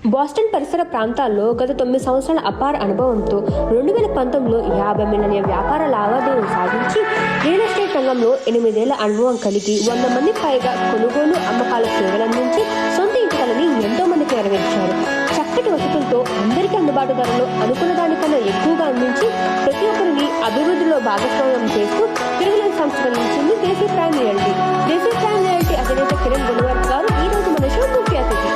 Boston పరిసర ప్రాంతాల్లో గత 9 సంవత్సరాల అపార అనుభవంతో 2019లో 50 మిలియన్ వ్యాపార లావాదేవీలు సాధించి రియల్ ఎస్టేట్ రంగంలో 8 ఏళ్ల అనుభవం కలిగి 100 మంది పైగా కొనుగోలు అమ్మకాల సేవలందించి సొంత ఇంటి కలని ఎంతో మందికి నెరవేర్చారు. చక్కటి వసతులతో అందరికీ అందుబాటు ధరలో అనుకున్న దానికన్నా ఎక్కువగా అందించి ప్రతి ఒక్కరిని అభివృద్ధిలో భాగస్వామ్యం చేస్తూ తిరుగులేని సంస్థ అందించింది దేశీ ప్రైమ్ రియాలిటీ. దేశీ ప్రైమ్ రియాలిటీ అధినేత కిరణ్ గుండవరపు గారు ఈ రోజు మన షో ముఖ్య అతిథి.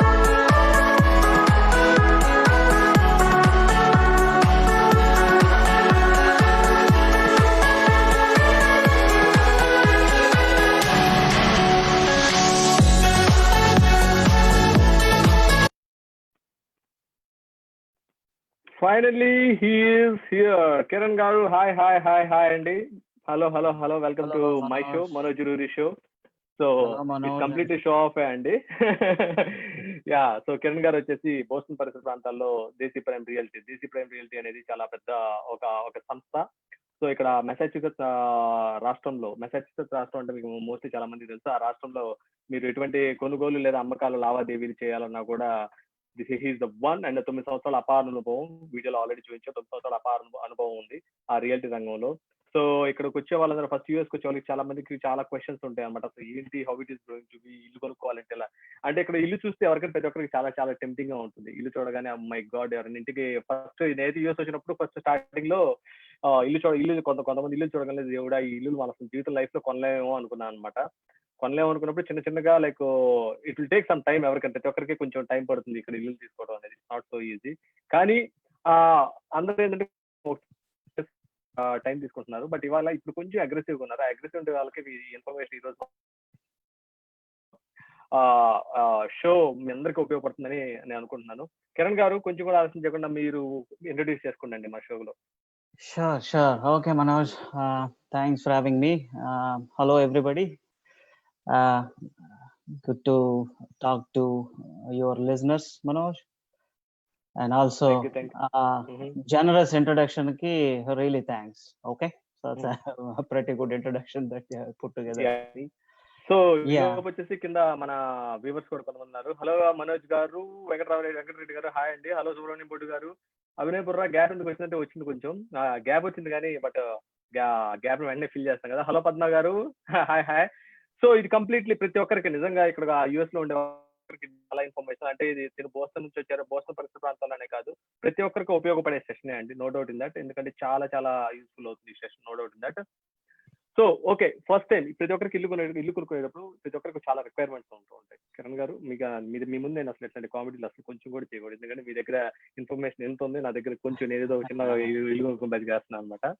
Finally, he is here. Kiran garu, hi అండి. Hello. Welcome to my show, Manoj Jururi show. So, it's completely show off అండి. సో కిరణ్ గారు వచ్చేసి బోస్టన్ పరిసర ప్రాంతాల్లో దేశీ ప్రైమ్ రియల్టీ అనేది చాలా పెద్ద ఒక సంస్థ. సో ఇక్కడ మెసాచ్యూసెట్స్ రాష్ట్రం అంటే మీకు మోస్ట్లీ చాలా మంది తెలుసు. ఆ రాష్ట్రంలో మీరు ఎటువంటి కొనుగోలు లేదా అమ్మకాలు లావాదేవీలు చేయాలన్నా కూడా హీస్ ద వన్. అండ్ 9 సంవత్సరాల అపార అనుభవం, వీడియోలో ఆల్రెడీ చూపించాం. 9 సంవత్సరాల అపార అనుభవం ఉంది ఆ రియాలిటీ రంగంలో. సో ఇక్కడికి వచ్చే వాళ్ళందరూ ఫస్ట్ యూఎస్కి వచ్చే వాళ్ళకి చాలా మందికి చాలా క్వశ్చన్స్ ఉంటాయి అనమాట. అసలు ఏంటి, how it is going to B, ఇల్లు కొనుక్కోవాలంటే ఎలా అంటే ఇక్కడ ఇల్లు చూస్తే ఎవరికైనా ప్రతి ఒక్కరికి చాలా టెంప్టింగ్ గా ఉంటుంది. ఇల్లు చూడగానే మై గాడ్, ఎవరైనా ఇంటికి ఫస్ట్ నేనైతే యూఎస్ వచ్చినప్పుడు ఫస్ట్ స్టార్టింగ్ లో కొంతమంది ఇల్లు చూడగలేదు, దేవుడా ఈ ఇల్లు మన జీవితం లైఫ్ లో కొనలేమో అనుకున్నాను అనమాట. కొనలేమనుకున్నప్పుడు చిన్నగా like it will take some time. ఎవరికంటే ప్రతి ఒక్కరికి కొంచెం టైం పడుతుంది ఇక్కడ ఇల్లు తీసుకోవడం అనేది. Not so easy. కానీ అందరూ ఏంటంటే టైం తీసుకుంటున్నారు. బట్ ఇప్పుడు కొంచెం అగ్రెసివ్ గా ఉన్నారు. అగ్రెసివ్ ఉండే వాళ్ళకి ఇన్ఫర్మేషన్ ఈ రోజు షో మీ అందరికీ ఉపయోగపడుతుందని నేను అనుకుంటున్నాను. కిరణ్ గారు కొంచెం కూడా ఆలోచన చేయకుండా మీరు ఇంట్రడ్యూస్ చేసుకోండి మా షోలో. Sure. Okay, Manoj. Thanks for having me. Hello, everybody. Good to talk to your listeners, Manoj. And also, thank you. Generous introduction ki really thanks. Okay, so that's a pretty good introduction that you have put together. Yeah. So వచ్చేసి కింద మన viewers కూడా కొంతమంది ఉన్నారు. Hello Manoj గారు, వెంకటరెడ్డి గారు hi అండి. Hello Subrahmanyam బొడ్డు గారు, అభినయ్ బుర్రా గ్యాప్ ఎందుకు వచ్చిందంటే వచ్చింది, కొంచెం గ్యాప్ వచ్చింది కానీ బట్ గ్యాప్ వెంటనే ఫిల్ చేస్తాం కదా. హలో పద్మ గారు హాయ్. సో ఇది కంప్లీట్లీ ప్రతి ఒక్కరికి నిజంగా ఇక్కడ యూఎస్ లో ఉండే ఒక్కరికి చాలా ఇన్ఫర్మేషన్, అంటే ఇది బోస్టన్ నుంచి వచ్చారు, బోస్టన్ పరిసర ప్రాంతాల్లోనే కాదు ప్రతి ఒక్కరికి ఉపయోగపడే సెషన్ అండి. No doubt in that. ఎందుకంటే చాలా యూస్ఫుల్ అవుతుంది ఈ session, no doubt in that. So okay, first time ప్రతి ఒక్కరికి ఇల్లు కొనుక్కునేటప్పుడు ప్రతి ఒక్కరికి చాలా రిక్వైర్మెంట్స్ ఉంటూ ఉంటాయి. కిరణ్ గారు మీ ముందు నేను అసలు ఎట్లాంటి కామెడీలు అసలు కొంచెం కూడా చేయకూడదు. ఎందుకంటే మీ దగ్గర ఇన్ఫర్మేషన్ ఎంత ఉంది, నా దగ్గర కొంచెం నేను ఏదో చిన్న ఇల్లు కొనుక్కుని చేస్తున్నాను అనమాట.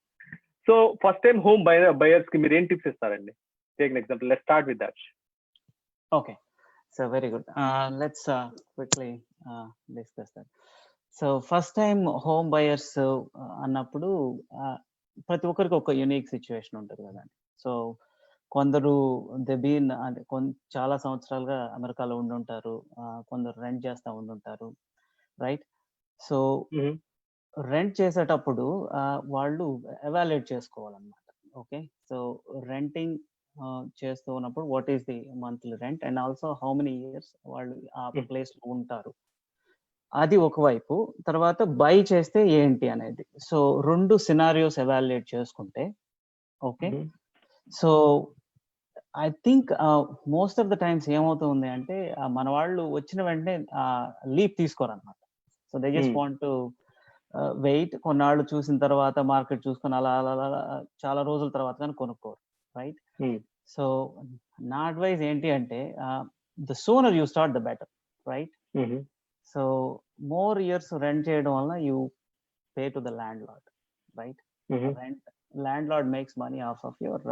So first time home buyers కి మీరు ఏం టిప్స్ ఇస్తారండి? Take an example. Let's start with that. Okay, so very good. Let's quickly discuss that. So first time home buyers అన్నప్పుడు ప్రతి ఒక్కరికి ఒక యూనిక్ సిచ్యువేషన్ ఉంటుంది కదండి. సో కొందరు చాలా సంవత్సరాలుగా అమెరికాలో ఉండుంటారు, కొందరు రెంట్ చేస్తూ ఉండుంటారు, రైట్? సో రెంట్ చేసేటప్పుడు వాళ్ళు ఎవాల్యుయేట్ చేసుకోవాలన్నమాట. ఓకే, సో రెంటింగ్ చేస్తూ ఉన్నప్పుడు what is the monthly rent and also how many years వాళ్ళు ఆ ప్లేస్ లో ఉంటారు, అది ఒకవైపు. తర్వాత బై చేస్తే ఏంటి అనేది. సో 2 సినారియోస్ ఎవాల్యుయేట్ చేసుకుంటే okay. So I think most of the times ఏమవుతుంది అంటే మన వాళ్ళు వచ్చిన వెంటనే లీప్ తీసుకోరన్నమాట. So they just want to wait, కొన్నాళ్ళు చూసిన తర్వాత మార్కెట్ చూసుకొని అలా చాలా రోజుల తర్వాత కానీ కొనుక్కోరు, రైట్? సో నా అడ్వైస్ ఏంటి అంటే the sooner you start the better, right? So more years rent చేయడం వల్ల you pay to the landlord, right? Landlord makes money off your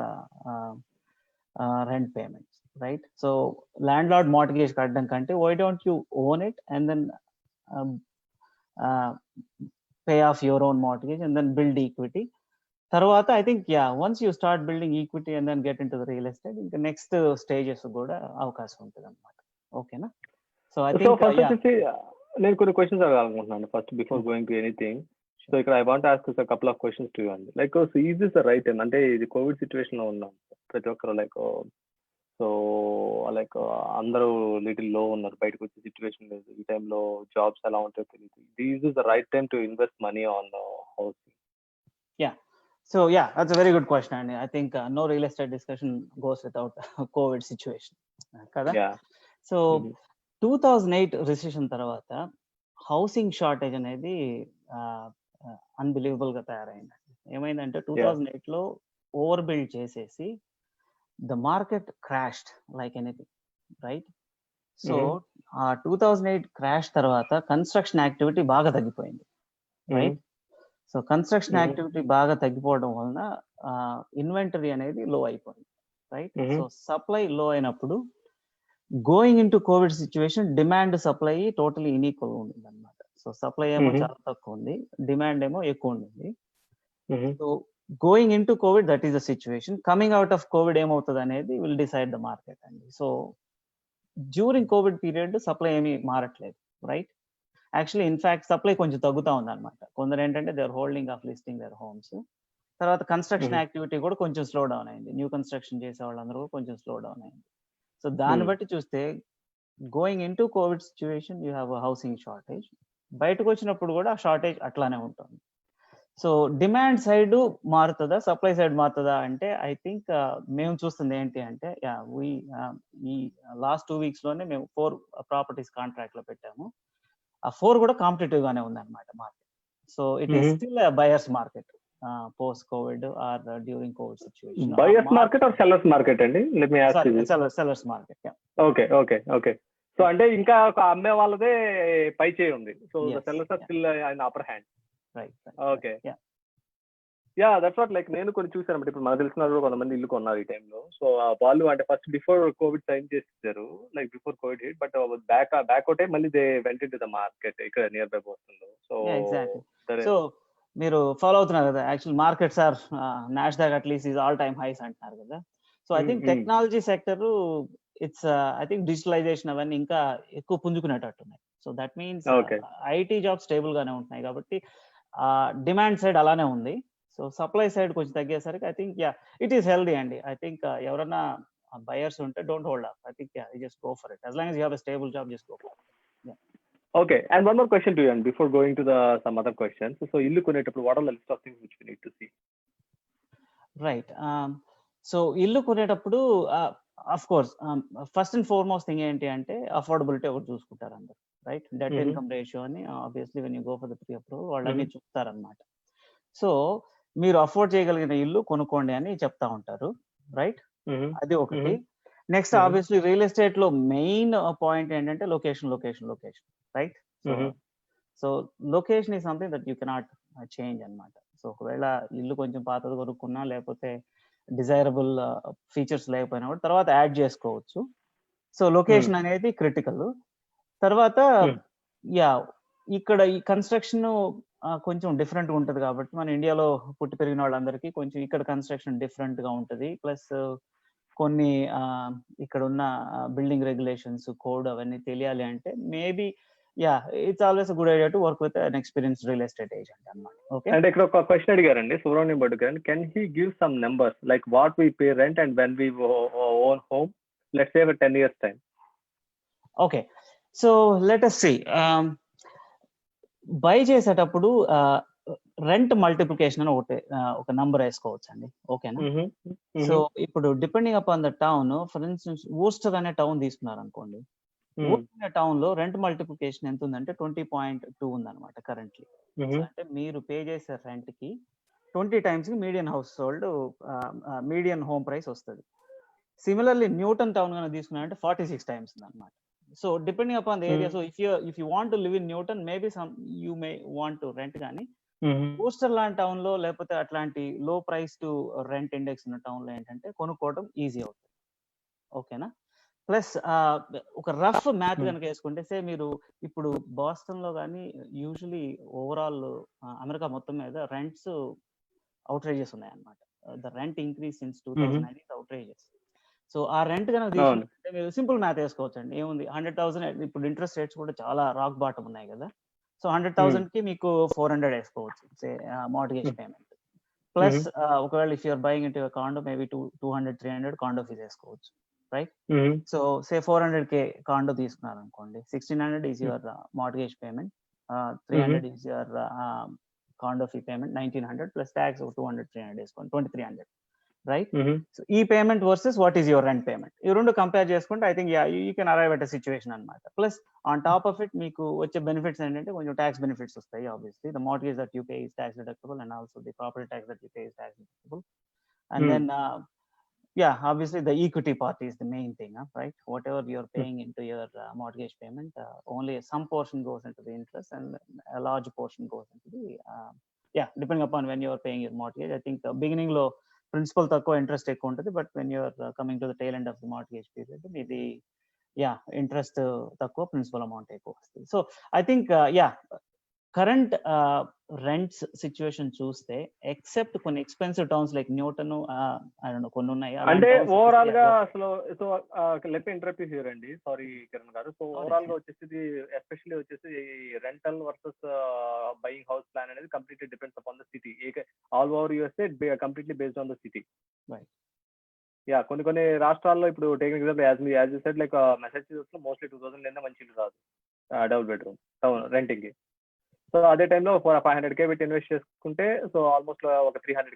rent payments, right? So landlord mortgage కట్టడం కంటే why don't you own it and then pay off your own mortgage and then build equity. తర్వాత I think once you start building equity and then get in to the real estate, ఇంకా next stages కూడా అవకాశం ఉంటుంది అనమాట. ఓకేనా? So I think నేను కొన్ని questions అడగాలనుకుంటున్నాను first before going to anything. So ఇక్కడ I want ask a couple of questions to you అండి. Like is this the right time? అంటే ఇది కోవిడ్ సిచ్యువేషన్ లో ఉన్నాం ప్రతి ఒక్కరు, లైక్ అందరూ లిటిల్ లో ఉన్నారు, బయటకు వచ్చే సిచ్యువేషన్ లేదు. ఈ టైంలో టైంలో జాబ్స్ ఎలా ఉంటాయో తెలియదు. This is the right time to invest money on housing. So yeah, that's a very good question, and I think no real estate discussion goes without COVID situation. Kada? Yeah. So 2008 recession తర్వాత housing shortage అనేది unbelievable గా తయారైంది. ఏమైందంటే 2008 లో over build చేసేసి the market crashed like anything, right? So ఆ 2008 crash తర్వాత construction activity బాగా తగ్గిపోయింది, రైట్? సో కన్స్ట్రక్షన్ యాక్టివిటీ బాగా తగ్గిపోవడం వలన ఇన్వెంటరీ అనేది లో అయిపోయింది, రైట్? సో సప్లై లో అయినప్పుడు going in to covid situation demand supply totally ఇన్ఈక్వల్ ఉండింది అనమాట. సో సప్లై ఏమో చాలా తక్కువ ఉంది, డిమాండ్ ఏమో ఎక్కువ ఉండింది. So going in to Covid, that is the situation. Coming out of Covid ఏమవుతుంది అనేది విల్ డిసైడ్ ద మార్కెట్ అండి. So during Covid period supply ఏమీ మారట్లేదు, రైట్? యాక్చువల్లీ ఇన్ఫాక్ట్ సప్లై కొంచెం తగ్గుతా ఉంది అనమాట. కొందరు ఏంటంటే they are holding off listing their homes. తర్వాత కన్స్ట్రక్షన్ యాక్టివిటీ కూడా కొంచెం స్లో డౌన్ అయింది. న్యూ కన్స్ట్రక్షన్ చేసే వాళ్ళందరూ కొంచెం స్లో డౌన్ అయింది. సో దాన్ని బట్టి చూస్తే going in to covid situation you have housing shortage. బయటకు వచ్చినప్పుడు కూడా ఆ షార్టేజ్ అట్లానే ఉంటుంది. సో డిమాండ్ సైడ్ మారుతుందా, సప్లై సైడ్ మారుతుందా అంటే ఐ థింక్ మేము చూస్తుంది ఏంటి అంటే ఈ లాస్ట్ 2 weeks లోనే మేము 4 ప్రాపర్టీస్ కాంట్రాక్ట్ లో పెట్టాము. ఆ 4 కూడా కాంపిటేటివ్ గానే ఉంది అనమాట market. So it is still buyers market post covid or during covid situation. Buyers market or sellers market అండి? Let me ask you. Sellers market. Okay. So అంటే ఇంకా ఒక అమ్మే వాళ్ళదే పై చేయి ఉంది. So the sellers are still in upper hand. Right. Okay. Yeah that's what like నేను కొన్ని చూసాను అంటే ఇప్పుడు మనకు తెలిసిన వాళ్ళు కొంతమంది ఇల్లు కొన్నారు ఈ టైంలో. సో వాళ్ళు అంటే ఫస్ట్ బిఫోర్ కోవిడ్ సైన్ చేసేసారు, like before covid hit, but back మళ్ళీ they went in to the market ఇక్కడ నియర్ బై బోస్టన్ లో. సో సో మీరు ఫాలో అవుతున్నారు కదా, actual markets or NASDAQ at least is all time highs అంటున్నారు కదా. So I think technology sector it's I think digitalisation అవన్నీ ఇంకా ఎక్కువ పుంజుకునేటట్టున్నాయి. So that means IT jobs stable గానే ఉంటున్నాయి కాబట్టి డిమాండ్ సైడ్ అలానే ఉంది. సో సప్లై సైడ్ కొంచెం తగ్గేసరికి I think it is healthy అండి. ఐ థింక్ ఎవరైనా బయర్స్ ఉంటే don't hold up. I think just go for it. as long as you have a stable job, just go for it. Okay, and one more question to you, and before going to some other questions, so illu konetappudu what are the list of things which we need to see? Right. So illu konetappudu of course first and foremost thing enti ante affordability ఒకటి చూసుకుంటారు అందరూ, right? Debt income ratio అని obviously when you go for the pre-approval వాళ్ళన్నీ చూస్తారు అన్నమాట. So మీరు afford చేయగలిగిన ఇల్లు కొనుక్కోండి అని చెప్తా ఉంటారు, రైట్? అది ఒకటి. నెక్స్ట్ ఆబ్వియస్లీ రియల్ ఎస్టేట్ లో మెయిన్ పాయింట్ ఏంటంటే location, right? So location is something that you cannot change అన్నమాట. సో ఒకవేళ ఇల్లు కొంచెం పాతది కొనుక్కున్నా లేకపోతే డిజైరబుల్ ఫీచర్స్ లేకపోయినా కూడా తర్వాత యాడ్ చేసుకోవచ్చు. సో లొకేషన్ అనేది క్రిటికల్. తర్వాత ఇక్కడ ఈ కన్స్ట్రక్షన్ కొంచెం డిఫరెంట్ ఉంటుంది కాబట్టి మన ఇండియాలో పుట్టి పెరిగిన వాళ్ళందరికీ కొంచెం ఇక్కడ కన్స్ట్రక్షన్ డిఫరెంట్ గా ఉంటుంది. ప్లస్ కొన్ని ఇక్కడ ఉన్న బిల్డింగ్ రెగ్యులేషన్స్, కోడ్ అవన్నీ తెలియాలి అంటే maybe it's always good idea to work with an experienced real estate agent అన్నమాట. ఓకే. అండ్ ఇక్కడ ఒక క్వశ్చన్ అడిగారండి సుబ్రహ్మణ్యం భట్ గారు, can he give some numbers like what we pay rent and when we own home, let's say 10 years time? Okay, so let us see. Buy చేసేటప్పుడు rent multiplication అని ఒక నంబర్ వేసుకోవచ్చు అండి, ఓకేనా? సో ఇప్పుడు depending upon the town, for instance ఊస్టర్ అనే town తీసుకున్నారు అనుకోండి. ఊస్టర్ అనే టౌన్ లో రెంట్ మల్టిప్లికేషన్ ఎంత ఉందంటే 20.2 ఉందన్నమాట కరెంట్లీ. అంటే మీరు పే చేసే రెంట్ కి 20 times median house hold median home price వస్తుంది. సిమిలర్లీ న్యూటన్ టౌన్ కనుక తీసుకున్నారంటే 46 times ఉందన్నమాట. So depending upon the area, so if you want to live in Newton, maybe you may want to rent గానీ booster లాంటి town లో లేకపోతే అట్లాంటి లో ప్రైస్ టు రెంట్ ఇండెక్స్ ఉన్న టౌన్ లో ఏంటంటే కొనుక్కోవడం ఈజీ అవుతుంది, ఓకేనా? ప్లస్ ఒక రఫ్ మ్యాథ్ కనుక వేసుకుంటే సే మీరు ఇప్పుడు బాస్టన్ లో కానీ యూజువలీ ఓవరాల్ అమెరికా మొత్తం మీద రెంట్స్ అవుట్రేజెస్ ఉన్నాయి అన్నమాట. The rent increase since 2009 is outrages. So ఆ రెంట్ కనుక తీసుకుంటే మీరు సింపుల్ మ్యాథ్ వేసుకోవచ్చు అండి. ఏముంది, 100,000 ఇప్పుడు ఇంట్రెస్ట్ రేట్స్ కూడా చాలా రాక్ బాటం ఉన్నాయి కదా. సో 100,000 కి మీకు 400 వేసుకోవచ్చు మార్ట్గేజ్ పేమెంట్. ప్లస్ ఒకవేళ if you're buying into condo maybe 200-300 condo fees వేసుకోవచ్చు. right? So say 400k condo తీసుకున్నారు అనుకోండి, 1600 is your mortgage payment, 300 is your condo fee payment, 1900 plus tax of 200, 300 వేసుకోండి, 2300, right? So ఈ payment versus what is your rent payment, ఈ రెండు compare చేసుకుంటే I think you can arrive at a situation అనమాట. Plus on top of it మీకు వచ్చే benefits ఏంటంటే కొంచెం ట్యాక్స్ బెనిఫిట్స్ వస్తాయి. Obviously the mortgage that you pay is tax deductible and also the property tax that you pay is tax deductible. And then yeah, obviously the equity part is the main thing, right? Whatever you're paying into your mortgage payment, only some portion goes into the interest and a large portion goes into the yeah, depending upon when you're paying your mortgage. I think beginning lo principal takko interest ekku untadi, but when you're coming to the tail end of the mortgage period, maybe yeah, interest takko, principal amount ekku vastadi. So I think yeah, current rents situation చూస్తే except కొన్ని expensive towns like Newton, కొన్ని ఉన్నాయి అంటే overall గా అసలు. So let me interrupt here అండి, sorry Kiran గారు. So overall గా వచ్చేసి ఎస్పెషల్లీ వచ్చేసి rental versus buying house plan అనేది completely depends upon the city. All over USA completely based on the city. Yeah, కొన్ని రాష్ట్రాల్లో ఇప్పుడు taking example as you said like Massachusetts లో మోస్ట్లీ 2000 లేదా మంచి ఇల్లు రాదు డబుల్ బెడ్రూమ్ రెంటింగ్ కి. సో అదే టైంలో 500k పెట్టి ఇన్వెస్ట్ చేసుకుంటే సో ఆల్మోస్ట్ ఒక $3,000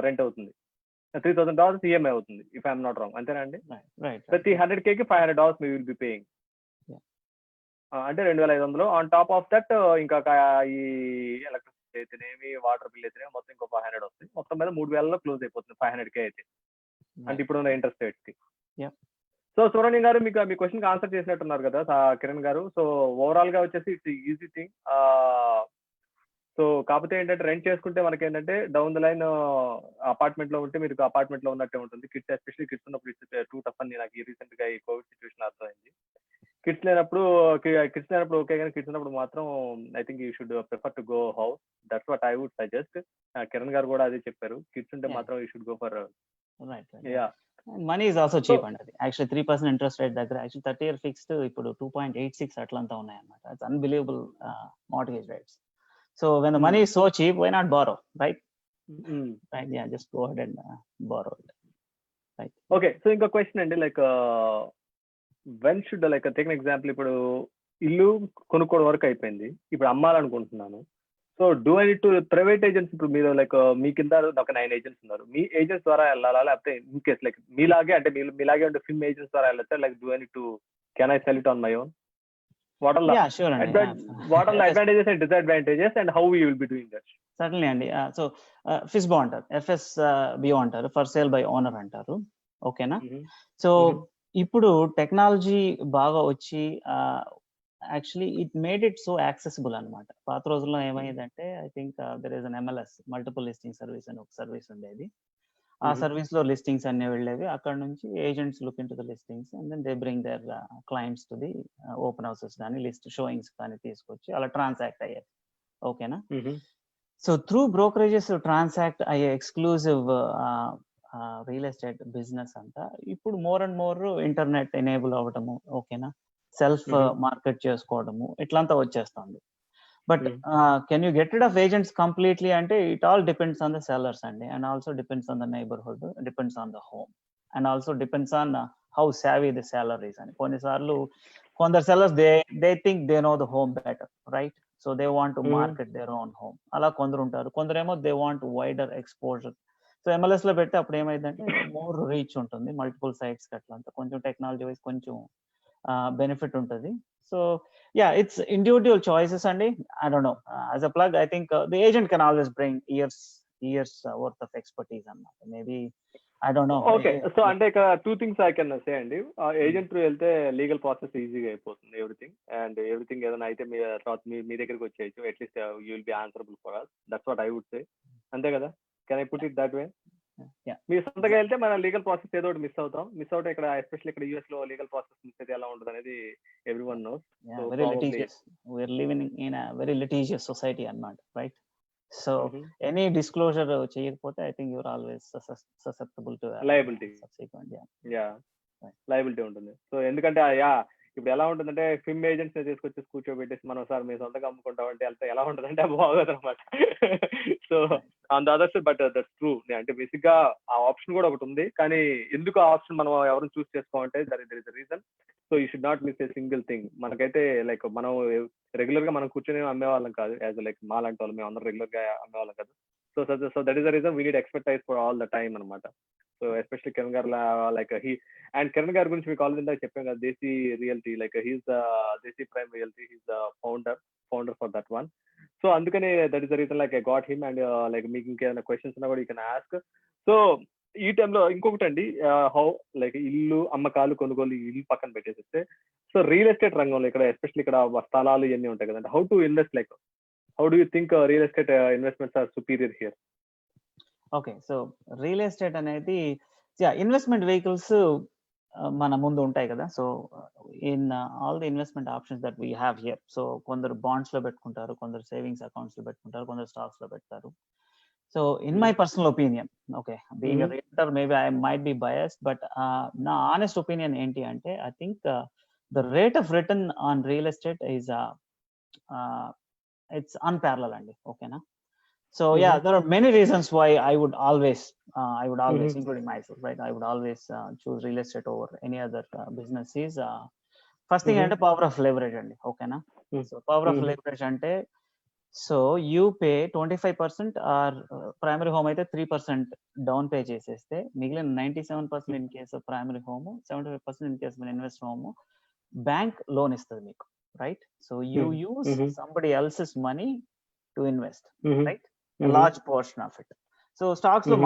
రెంట్ అవుతుంది, $3,000 ఈఎంఐ అవుతుంది, ఇఫ్ ఐఎమ్ నాట్ రాంగ్. అంతేనా అండి? ప్రతి 100k కి $500 మీ విల్ బి పేయింగ్, అంటే 2500. ఆన్ టాప్ ఆఫ్ దట్ ఇంకా ఈ ఎలక్ట్రిసిటీ అయితేనేమి, వాటర్ బిల్ అయితేనేమి మొత్తం ఇంకో 500 వస్తుంది. మొత్తం మీద 3000లో క్లోజ్ అయిపోతుంది 500k అయితే, అంటే ఇప్పుడున్న ఇంట్రెస్ట్ రేట్స్ కి. సో సుబ్రహ్మణ్యం గారు, మీకు మీ క్వశ్చన్ ఆన్సర్ చేసినట్టున్నారు కదా కిరణ్ గారు. సో ఓవరాల్ గా వచ్చేసి ఇట్స్ ఈజీ థింగ్. సో కాకపోతే ఏంటంటే రెంట్ చేసుకుంటే మనకి ఏంటంటే డౌన్ ద లైన్ అపార్ట్మెంట్ లో ఉంటే మీరు అపార్ట్మెంట్ లో ఉన్నట్టే ఉంటుంది. కిడ్స్ ఎస్పెషల్లీ కిడ్స్ ఉన్నప్పుడు ఇట్స్ టూ టఫ్ అని నాకు రీసెంట్ గా ఈ కోవిడ్ సిచ్యువేషన్ అర్థమైంది. కిడ్స్ లేనప్పుడు ఓకే, కానీ కిడ్స్ ఉన్నప్పుడు మాత్రం I think you should prefer to go house. That's what I would suggest. Kiran గారు కూడా అదే చెప్పారు, కిడ్స్ ఉంటే మాత్రం you should go for. Yeah, money is also cheap అండి. అది యాక్చువల్లీ 3% ఇంట్రెస్ట్ రేట్ దగ్గర యాక్చువల్లీ 30 year ఫిక్స్డ్ ఇప్పుడు 2.86 అట్లంతా ఉన్నాయి అన్నమాట. It's unbelievable mortgage rates. So when the money is so cheap, why not borrow, right? Right, yeah, just go ahead and borrow it, right? Okay, so ఇంకో question అండి, like when should like take example, ఇప్పుడు ఇల్లు కొనుక్కోవడం వరకు అయిపోయింది, ఇప్పుడు అమ్మాలనుకుంటున్నాను. So do I need to private agents, ఇప్పుడు మీరు లైక్ మీ కింద ఒక 9 ఏజెంట్స్ ఉన్నారు, మీ ఏజెంట్స్ ద్వారా వెళ్ళాలా, లేకపోతే ఇన్ కేస్ లైక్ మీలాగే అంటే మీలాగే ఉంటే ఫిమ్ ఏజెంట్స్ ద్వారా వెళ్ళచ్చా? Like do I need to, can I sell it on my own? What are the advantages and disadvantages and how we will be doing that? Certainly అండి. So FISBO అంటారు, FSBO అంటారు, for sale by owner అంటారు. ఓకేనా? So ఇప్పుడు technology బాగా వచ్చి actually it made it so accessible అనమాట. పాత రోజుల్లో ఏమైందంటే I think there is an MLS, multiple listing service అని ఒక సర్వీస్ ఉండేది. ఆ సర్వీస్ లో లిస్టింగ్స్ అన్ని వెళ్ళేవి. అక్కడ నుంచి agents look in to the listings and then they bring their clients to the open houses కానీ లిస్ట్ షోయింగ్స్ కానీ తీసుకొచ్చి అలా ట్రాన్సాక్ట్ అయ్యాయి. ఓకేనా? సో త్రూ బ్రోకరేజెస్ ట్రాన్సాక్ట్ అయ్యే ఎక్స్క్లూజివ్ రియల్ ఎస్టేట్ బిజినెస్ అంతా ఇప్పుడు more and more internet enable అవ్వడము, ఓకేనా, సెల్ఫ్ మార్కెట్ చేసుకోవడము ఇట్లంతా వచ్చేస్తుంది. But can you get rid of agents completely అంటే it all depends on the sellers అండి, and also depends on the neighbourhood, depends on the home, and also depends on how savvy the seller is అని. కొన్నిసార్లు కొందరు sellers they think they know the home better, right? So they want to market their own home. అలా కొందరు ఉంటారు. కొందరేమో they want wider exposure. So MLS లో పెడితే అప్పుడు ఏమైందంటే మోర్ రీచ్ ఉంటుంది మల్టిపుల్ సైట్స్ కి, అట్లంతా కొంచెం టెక్నాలజీ వైజ్ కొంచెం బెనిఫిట్ ఉంటుంది. So yeah, it's individual choices అండి. I don't know, as a plug I think the agent can always bring years worth of expertise అన్నమాట. Maybe I don't know. Okay, so అంటే ఇక 2 things I can say అండి. Agent through వెళ్తే legal process ఈజీగా అయిపోతుంది, everything ఏదైనా అయితే మీ దగ్గరికి వచ్చేయచ్చు. At least you will be answerable for us. That's what I would say. అంతే కదా? Can I put it that way? మీ సొంతగా వెళ్తే మన లీగల్ ప్రాసెస్ ఏదో ఒకటి మిస్ అవుతాం. ఇక్కడ ఎస్పెషల్లీ ఇక్కడ యూఎస్ లో లీగల్ ప్రాసెస్ మిస్ అయితే ఎలా ఉంటుంది అనేది everyone knows. Very litigious, we are living in a very litigious society అన్నమాట, రైట్? సో ఎనీ డిస్క్లోజర్ చేయకపోతే I think you are always susceptible to liability. Liability ఉంటుంది. సో ఎందుకంటే ఇప్పుడు ఎలా ఉంటుందంటే ఫిల్మ్ ఏజెంట్స్ తీసుకొచ్చి కూర్చోబెట్టేసి మనం సార్ మీ సొంతంగా అమ్ముకుంటాం అంటే అంత ఎలా ఉంటుందంటే బాగోదు అనమాట. So on the others but that's true. అంటే బేసిక్ గా ఆ ఆప్షన్ కూడా ఒకటి ఉంది, కానీ ఎందుకు ఆ ఆప్షన్ మనం ఎవరు చూస్ చేసుకోవాలంటే there is reason. So you should not miss a single thing. మనకైతే లైక్ మనం రెగ్యులర్ గా మనం కూర్చొని అమ్మేవాళ్ళం కాదు, యాజ్ లైక్ మా లాంటి వాళ్ళు మేము అందరం రెగ్యులర్ గా అమ్మేవాళ్ళం కాదు. So that is the reason we need expertise for all the time అనమాట. సో ఎస్పెషల్లీ కిరణ్ గారు లైక్ అండ్ కిరణ్ గారి గురించి మీకు ఆల్రెడీ ఇందాక చెప్పాను కదా, Desi Realty, like he's the Desi Prime Realty, he's the founder for that one. So అందుకని that is the reason like I got him. And like మీకు ఇంకేమైనా క్వశ్చన్స్ ఉన్నా కూడా యూ కెన్ ఆస్క్. సో ఈ టైంలో ఇంకొకటి అండి, హౌ లైక్ ఇల్లు అమ్మకాలు కొనుగోలు ఇల్లు పక్కన పెట్టేసిస్తే, సో రియల్ ఎస్టేట్ రంగంలో ఇక్కడ ఎస్పెషల్లీ ఇక్కడ స్థలాలు ఇవన్నీ ఉంటాయి కదండి, how to invest, like how do you think real estate investments are superior here? Okay, so real estate అనేది ఇన్వెస్ట్మెంట్ వెహికల్స్ మన ముందు ఉంటాయి కదా. So in all the investment options that we have here, so కొందరు bonds లో పెట్టుకుంటారు, కొందరు savings accounts లో పెట్టుకుంటారు, కొందరు స్టాక్స్ లో పెడతారు. So in my personal opinion, okay, being a realtor, maybe I might be biased, but నా ఆనెస్ట్ ఒపీనియన్ ఏంటి అంటే, I think the rate of return on real estate is it's unparalleled అండి, ఓకేనా. So yeah, there are many reasons why I would always, including myself, right, I would always choose real estate over any other business. Is first thing ante power of leverage andi, okay na. So power of leverage ante, so you pay 25% or primary home అయితే 3% down pay చేసేస్తే మిగిలిన 97% in case of primary home, 75% in case of an invest home bank loan ఇస్తుంది మీకు, right. So you use somebody else's money to invest, right, a large portion of it. So stocks లో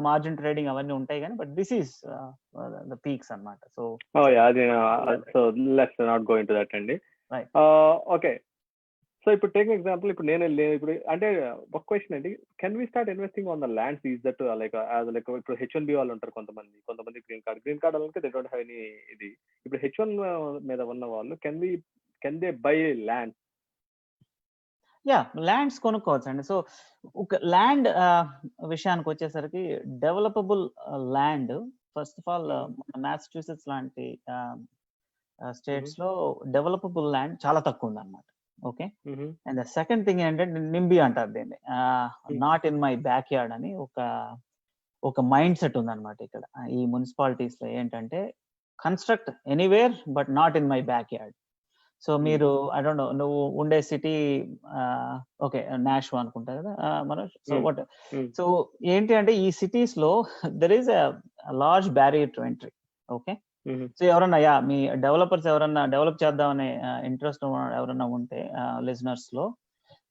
margin trading అవన్నీ ఉంటాయి కానీ, but this is the peaks అన్నమాట. So so let's not go into that అండి. Okay, so ఇప్పుడు take example, ఇప్పుడు నేను ఇప్పుడు అంటే ఒక క్వశ్చన్ అండి, can we start investing on the lands? Is that like like ఇప్పుడు H1B వాళ్ళు ఉంటారు కొంతమంది గ్రీన్ కార్డ్ వాళ్ళకి దే డోంట్ హ్యావ్ ఎనీ ఇది. ఇప్పుడు H1 మీద ఉన్న వాళ్ళు can they buy land? Lands కొనుక్కోవచ్చు అండి. సో ఒక ల్యాండ్ విషయానికి వచ్చేసరికి developable land, first of all Massachusetts లాంటి స్టేట్స్ లో డెవలపబుల్ ల్యాండ్ చాలా తక్కువ ఉంది అనమాట. Okay, and the second thing ఏంటంటే నింబి అంటారు దీన్ని, not in my back yard అని ఒక మైండ్ సెట్ ఉందన్నమాట ఇక్కడ ఈ మున్సిపాలిటీస్ లో. ఏంటంటే construct anywhere but not in my back yard. So మీరు ఐ డోంట్ నో, నువ్వు ఉండే సిటీ ఓకే నాష్వా అనుకుంటా కదా మనోజ్. సో వాట్, సో ఏంటి అంటే ఈ సిటీస్ లో there is a large barrier to entry. Okay, so ఎవరన్నా మీ డెవలపర్స్ ఎవరన్నా డెవలప్ చేద్దామనే ఇంట్రెస్ట్ ఎవరన్నా ఉంటే లిజనర్స్ లో,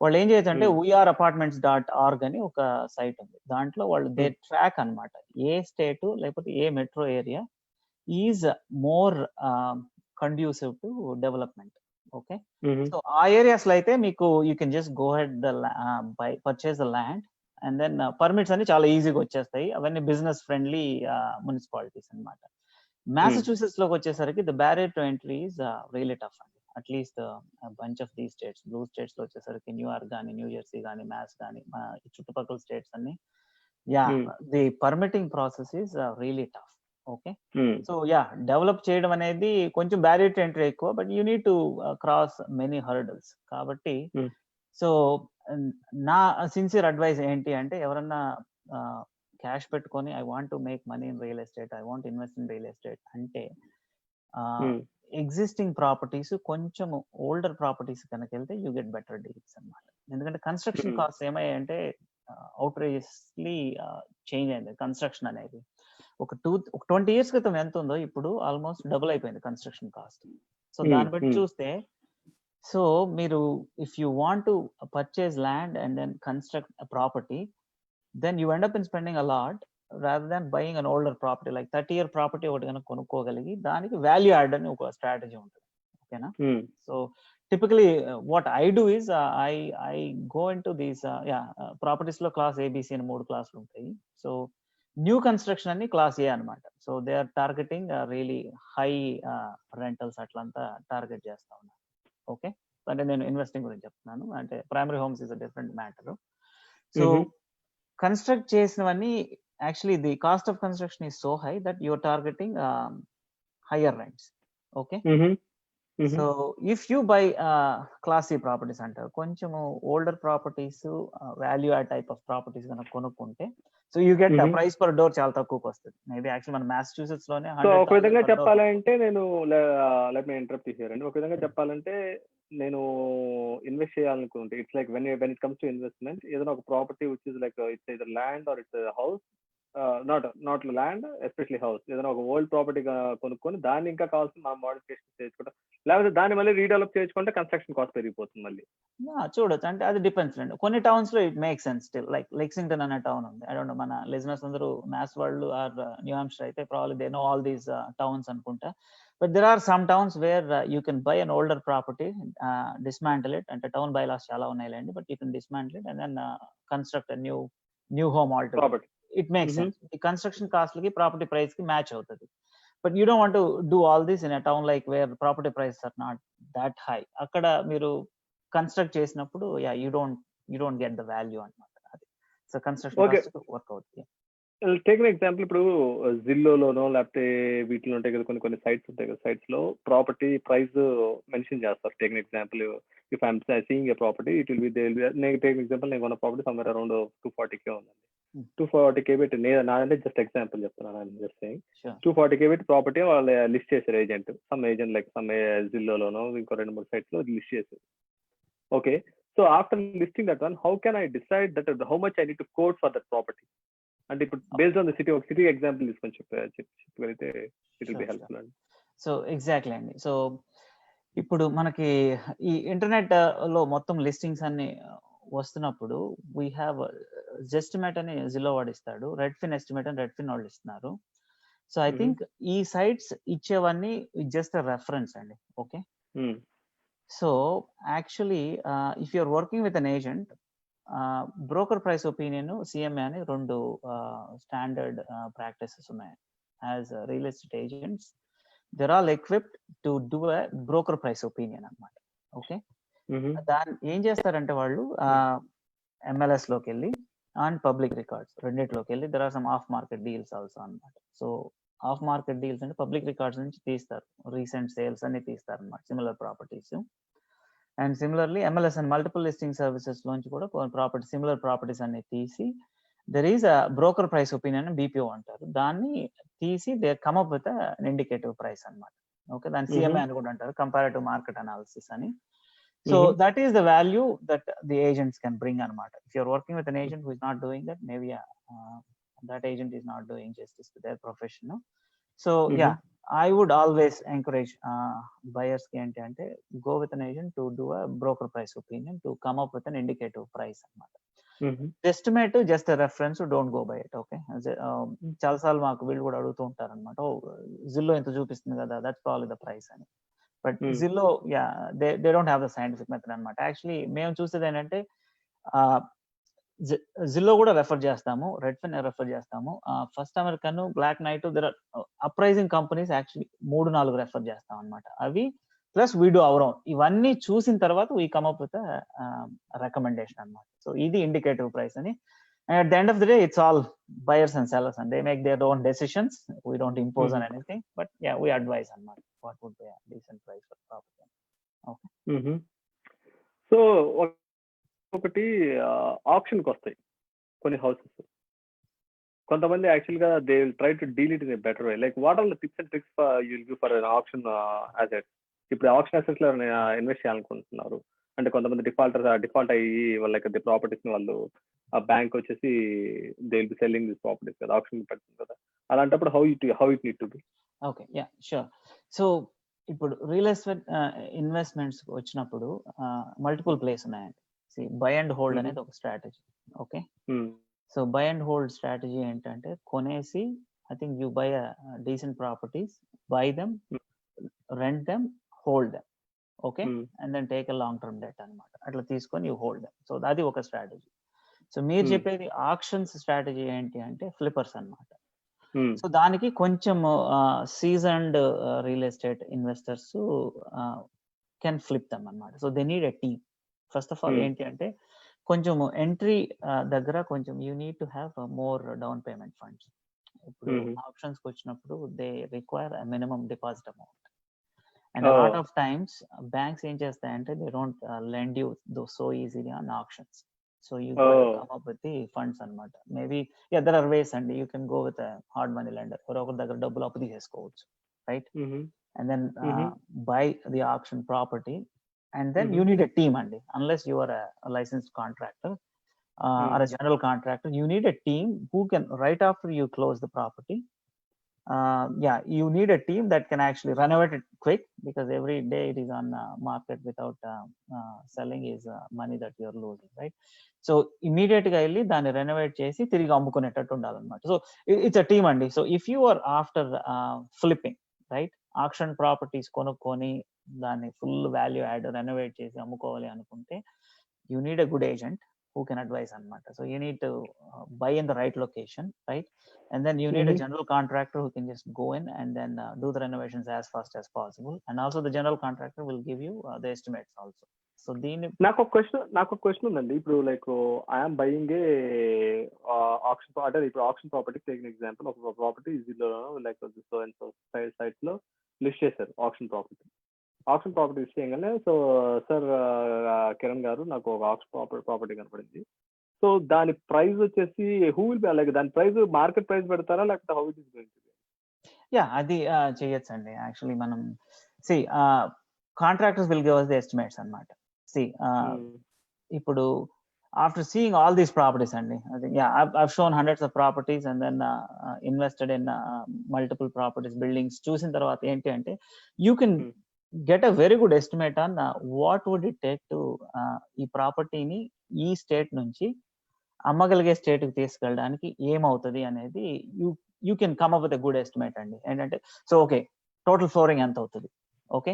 వాళ్ళు ఏం చేయొచ్చు అంటే weareapartments.org అని ఒక సైట్ ఉంది. దాంట్లో వాళ్ళు దే ట్రాక్ అన్నమాట ఏ స్టేట్ లేకపోతే ఏ metro area is more conducive to development. Okay, so ఆ ఏరియాస్ లో అయితే మీకు you can just go ahead buy purchase the land and then permits అన్ని చాలా ఈజీగా వచ్చేస్తాయి. అవన్నీ బిజినెస్ ఫ్రెండ్లీ మున్సిపాలిటీస్ అన్నమాట. మ్యాసచ్యూసెట్స్ లోకి వచ్చేసరికి the barrier to entry is really tough అండి. At least bunch of the states, blue states లో వచ్చేసరికి న్యూయార్క్ కానీ, న్యూ జెర్సీ కానీ, మ్యాస్ కానీ, చుట్టుపక్కల స్టేట్స్ అన్ని, the permitting process is really tough. Okay, so develop చేయడం అనేది కొంచెం బ్యారియర్ టు ఎంట్రీ ఎక్కువ, but you need to cross many hurdles. కాబట్టి సో నా సిన్సియర్ అడ్వైస్ ఏంటి అంటే, ఎవరన్నా క్యాష్ పెట్టుకొని I want to make money in real estate, I want invest in real estate అంటే ఎగ్జిస్టింగ్ ప్రాపర్టీస్, కొంచెం ఓల్డర్ ప్రాపర్టీస్ కనుక వెళ్తే యూ గెట్ బెటర్ డీల్స్ అన్నమాట. ఎందుకంటే కన్స్ట్రక్షన్ కాస్ట్ ఏమయ్యాయంటే అవుట్రేజియస్లీ చేంజ్ అయింది కన్స్ట్రక్షన్ అనేది. ఒక 20 years క్రితం ఎంత ఉందో ఇప్పుడు ఆల్మోస్ట్ డబుల్ అయిపోయింది కన్స్ట్రక్షన్ కాస్ట్. సో దాన్ని బట్టి చూస్తే, సో మీరు if you want to purchase land and then construct a property, then you end up in spending a lot rather than buying an older property. Like 30-year property ఒకటి కనుక కొనుక్కోగలిగి దానికి value add అని ఒక strategy ఉంటుంది. ఓకేనా, so typically what I do is I go into these properties లో class ABC అని 3 క్లాసులు ఉంటాయి. సో న్యూ కన్స్ట్రక్షన్ అని క్లాస్ ఏ అనమాట. So they are targeting really high rentals అట్లంతా టార్గెట్ చేస్తా ఉన్నారు. ఓకే, అంటే నేను ఇన్వెస్టింగ్ గురించి చెప్తున్నాను, అంటే primary homes is a different matter. So construct చేసినవన్నీ actually the cost of construction is so high that you're targeting higher rents. Okay, so if you buy class C properties అంటారు, కొంచెము older properties, value add type of properties కనుక కొనుక్కుంటే, so you get price per door చాలా తక్కువకి వస్తుంది. Maybe actual మన Massachusetts లోనే so ఒక విధంగా చెప్పాలంటే నేను లెట్ మీ ఇంటరప్ట్ చేశారండి. ఒక విధంగా చెప్పాలంటే నేను ఇన్వెస్ట్ చేయాలనుకుంటే it's like when it comes to investment, ఏదైనా ఒక property which is like it's either land or it's house, not land especially house, ఏదైనా ఒక ఓల్డ్ ప్రాపర్టీ కొనుక్కొని దాన్ని ఇంకా కావాల్సిన మనం మోడిఫికేషన్ చేసుకుంటాం, లేకపోతే దాన్ని మళ్ళీ రీడెవలప్ చేసుకుంటే కన్స్ట్రక్షన్ కాస్ట్ పెరిగిపోతుంది మళ్ళీ. చూడొచ్చు. అంటే అది డిపెండ్స్ అండి. కొన్ని టౌన్స్ లో it make sense still, like Lexington అనే టౌన్ ఉంది. ఐ డోంట్ నో మన లిజనర్స్ అందరూ మ్యాథ్స్ వాళ్ళు ఆర్ న్యూ హాంప్షైర్ అయితే probably they know all these towns అనుకుంటా. But there are some towns where you can buy an older property, dismantle it, అంటే town bylaws చాలా ఉన్నాయిలేండి, but you can dismantle it and then construct new home altogether. It makes sense. ఈ construction cost కి property price కి match అవుతుంది. But you don't want to do all this in a town like where property prices are not that high. అక్కడ మీరు construct చేసినప్పుడు you don't get the value అన్నమాట. అది so construction cost work అవుతుంది. Take an example, ఇప్పుడు జిల్లోలోనో లేకపోతే వీటిలో ఉంటాయి కదా కొన్ని సైట్స్ ఉంటాయి కదా, సైట్స్ లో ప్రాపర్టీ ప్రైస్ మెన్షన్ చేస్తారు. Take an example, if I'm seeing A property it will B నేను టేక్ ఎగ్జాంపుల్, నేను కొన్న ప్రాపర్టీ సమ్వేర్ అరౌండ్ 240K ఉందండి. 240K పెట్టి నాదంటే జస్ట్ ఎగ్జాంపుల్ చెప్తున్నాను, జస్ట్ సేయింగ్ 240K పెట్టి ప్రాపర్టీ వాళ్ళు లిస్ట్ చేశారు ఏజెంట్, సమ్ లైక్ జిల్లోలోనో ఇంకో 2-3 sites లో లిస్ట్ చేశారు. Okay, so after listing that one, how can I decide that how much I need to quote for that property? అంటే ఇప్పుడు based on the city, ఒక city example తీసుకొని చెప్పగలిగితే it will be helpful అండి. So exactly అండి. So ఇప్పుడు మనకి ఈ ఇంటర్నెట్ లో మొత్తం లిస్టింగ్స్ అన్ని వస్తున్నప్పుడు వీ హ్యావ్ జెస్టిమేట్ అని జిల్లో వాడిస్తాడు, రెడ్ఫిన్ ఎస్టిమేట్ అని రెడ్ఫిన్ వాళ్ళు ఇస్తున్నారు. సో ఐ థింక్ ఈ సైట్స్ ఇచ్చేవన్నీ జస్ట్ రెఫరెన్స్ అండి. Okay, so actually if you're working with an agent, broker price opinion, CMA అని 2 స్టాండర్డ్ ప్రాక్టీసెస్ ఉన్నాయి. As real estate agents they're all equipped to do a broker price opinion అన్నమాట. Okay, దాన్ని ఏం చేస్తారంటే వాళ్ళు MLS లోకి వెళ్ళి అండ్ పబ్లిక్ రికార్డ్స్ రెండిట్లోకి వెళ్ళి there are some off market deals also అన్నమాట. సో ఆఫ్ మార్కెట్ డీల్స్ అంటే పబ్లిక్ రికార్డ్స్ నుంచి తీస్తారు, రీసెంట్ సేల్స్ అన్ని తీస్తారు అన్నమాట, similar properties. And similarly MLS and multiple listing services లోంచి కూడా సిమిలర్ ప్రాపర్టీస్ అన్ని తీసి there is a broker price opinion, BPO అంటారు. దాన్ని తీసి they come up with an indicative price అన్నమాట. ఓకే, దాన్ని CMA అని కూడా అంటారు, కంపారిటివ్ మార్కెట్ అనాలిసిస్ అని. So that is the value that the agents can bring అన్నమాట. If you're working with an agent who is not doing that, maybe that agent is not doing justice to their profession. So yeah, I would always encourage buyers ki enti ante go with an agent to do a broker price opinion to come up with an indicative price అన్నమాట. Estimate just reference, don't go by it. Okay, చాలాసార్లు మాకు వీళ్ళు కూడా అడుగుతూ ఉంటారు అనమాట, జిల్లో ఎంత చూపిస్తుంది కదా, దట్స్ ప్రాబ్లీ ద ప్రైస్ అని. But Zillow they don't have the scientific method అనమాట. యాక్చువల్లీ మేము చూసేది ఏంటంటే జిల్లో కూడా రెఫర్ చేస్తాము, రెడ్ఫిన్ రెఫర్ చేస్తాము, First American, Black Knight, there are appraising companies actually 3-4 refer చేస్తాం అనమాట. అవి plus we do our own. ఇవన్నీ చూసిన తర్వాత we come up with recommendation అన్నమాట. సో ఇది ఇండికేటివ్ ప్రైస్ అని. And at the end of the day, it's all buyers and sellers, and they make their own decisions. We don't impose on anything, but yeah, we advise on what would be a decent price for property. Okay. So ఒకటి ఆప్షన్కి వస్తాయి కొన్ని houses, కొంతమంది actual గా they will try to deal it in a better way. Like what are the tips and tricks you will give for auction asset? ఇప్పుడు auction assets లో invest చేయాలనుకుంటున్నారు అంటే కొంతమంది డిఫాల్ట్ అయ్యి వాళ్ళకి ప్రాపర్టీస్ ని వాళ్ళు బ్యాంక్ వచ్చేసి they will be selling this properties కదా, ఆప్షన్ పెడుతుంది కదా, అలాంటప్పుడు how it need to be? Okay, yeah sure. So ఇప్పుడు రియల్ ఎస్టేట్ ఇన్వెస్ట్మెంట్స్ వచ్చినప్పుడు మల్టిపుల్ ప్లేస్ ఉన్నాయండి. బై అండ్ హోల్డ్ అనేది ఒక strategy. Okay, so buy and hold strategy ఏంటంటే కొనేసి, I think you buy decent properties, buy them, rent them, hold them. Okay, and then take a long term debt అనమాట. అట్లా తీసుకొని you hold them. So అది ఒక strategy. So మీరు చెప్పేది actions strategy ఏంటి అంటే ఫ్లిప్పర్స్ అన్నమాట. సో దానికి కొంచెం seasoned real estate investors can flip them అన్నమాట. So they need a team. First of all ఏంటి అంటే కొంచెం ఎంట్రీ దగ్గర కొంచెం you need to have more down payment funds. ఇప్పుడు ఆప్షన్స్కి వచ్చినప్పుడు they require minimum deposit amount. And a lot of times banks ఏం చేస్తాయంటే they don't lend you those so easily on auctions. So you got to come up with the funds అన్నమాట. Maybe there are ways అండి, you can go with a hard money lender. ఒకరి దగ్గర డబ్బులు అప్పు తీసేసుకోవచ్చు, right? And then buy the auction property, and then you need a team అండి. Unless you are a licensed contractor or a general contractor, you need a team who can, right after you close the property, you need a team that can actually renovate it quick, because every day it is on market without selling is money that you're losing, right? So immediate గా వెళ్ళి దాన్ని renovate చేసి తిరిగి అమ్ముకునేటట్టు ఉండాలన్నమాట. So it's a team అండి. So if you are after flipping, right, auction properties కొనుక్కొని దాన్ని ఫుల్ వాల్యూ యాడ్ రెనోవేట్ చేసి అమ్ముకోవాలి అనుకుంటే, you need a good agent who can advise anamata. So you need to buy in the right location, right? And then you need a general contractor who can just go in and then do the renovations as fast as possible. And also the general contractor will give you the estimates also. So నాకు ఒక question ఉందండి. ఇప్పుడు like I'm buying a auction, అంటే ఇప్పుడు auction property take example, ఒక property ఈజీలో like so and so sites లో list చేశారు ఆప్షన్ ప్రాపర్టీ లిస్ట్ చేయగానే, సో సార్ కిరణ్ గారు నాకు ఒక ఆప్షన్ ప్రాపర్టీ కనపడింది. సో దాని ప్రైస్ వచ్చేసి హూ విల్ బి, లైక్ దాని ప్రైస్ మార్కెట్ ప్రైస్ పెడతారా, లేకపోతే how it is going to be? అది చేయొచ్చండి. యాక్చువల్లీ మనం contractors will give us the estimates అన్నమాట. ఇప్పుడు after seeing all these properties అండి, I think I've shown hundreds of properties and then invested in multiple properties, buildings. చూసిన తర్వాత ఏంటి అంటే, you can get a very good estimate on what would it take to ఈ ప్రాపర్టీని ఈ state నుంచి అమ్మగలిగే state కి తీసుకెళ్ళడానికి ఏమవుతుంది అనేది you can come up with a good estimate అండి. ఏంటంటే, సో ఓకే, టోటల్ ఫ్లోరింగ్ ఎంత అవుతుంది, ఓకే,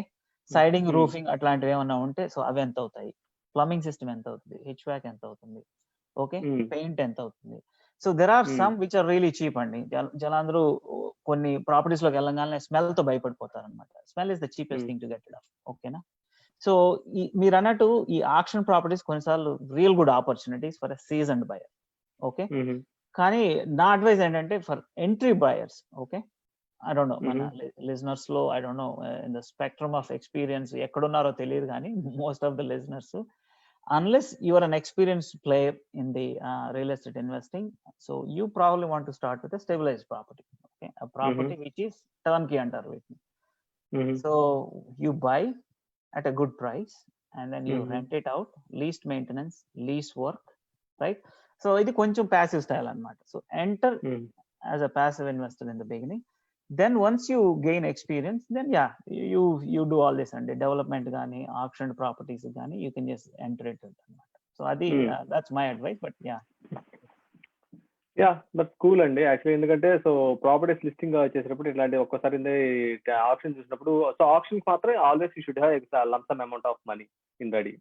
సైడింగ్, రూఫింగ్ అట్లాంటివి ఏమన్నా ఉంటే సో అవి ఎంత అవుతాయి, ప్లంబింగ్ సిస్టమ్ ఎంత అవుతుంది, HVAC ఎంత అవుతుంది, ఓకే, పెయింట్ ఎంత అవుతుంది. So there are some which are really cheap అండి. జనాలందరూ కొన్ని ప్రాపర్టీస్ లోకి వెళ్ళగానే స్మెల్ తో భయపడిపోతారు అనమాట. Smell is the cheapest thing to get it of, ఓకేనా? సో మీరు అన్నట్టు ఈ ఆక్షన్ ప్రాపర్టీస్ కొన్నిసార్లు real good opportunities for a seasoned buyer, okay. కానీ నా అడ్వైస్ ఏంటంటే, for entry buyers, okay, I don't know మన లిజనర్స్ లో, I don't no in the spectrum of experience ఎక్కడున్నారో తెలియదు, కానీ most of the listeners, unless you are an experienced player in the real estate investing, so you probably want to start with a stabilized property, okay, a property which is turnkey under with me. So you buy at a good price and then you rent it out, leased maintenance, lease work, right? So ఇది కొంచెం passive style అన్నమాట. So enter as a passive investor in the beginning. Then once you gain experience, then you do all this and development gaani, auctioned properties gaani, you can just enter it anamata. So adi that's my advice, but that's cool అండి. Actually ఎందుకంటే, so properties listing చేసినప్పుడు ఇట్లాంటి ఒక్కసారి option చూసినప్పుడు, so option మాత్రం always you should have lump some amount of money in ready.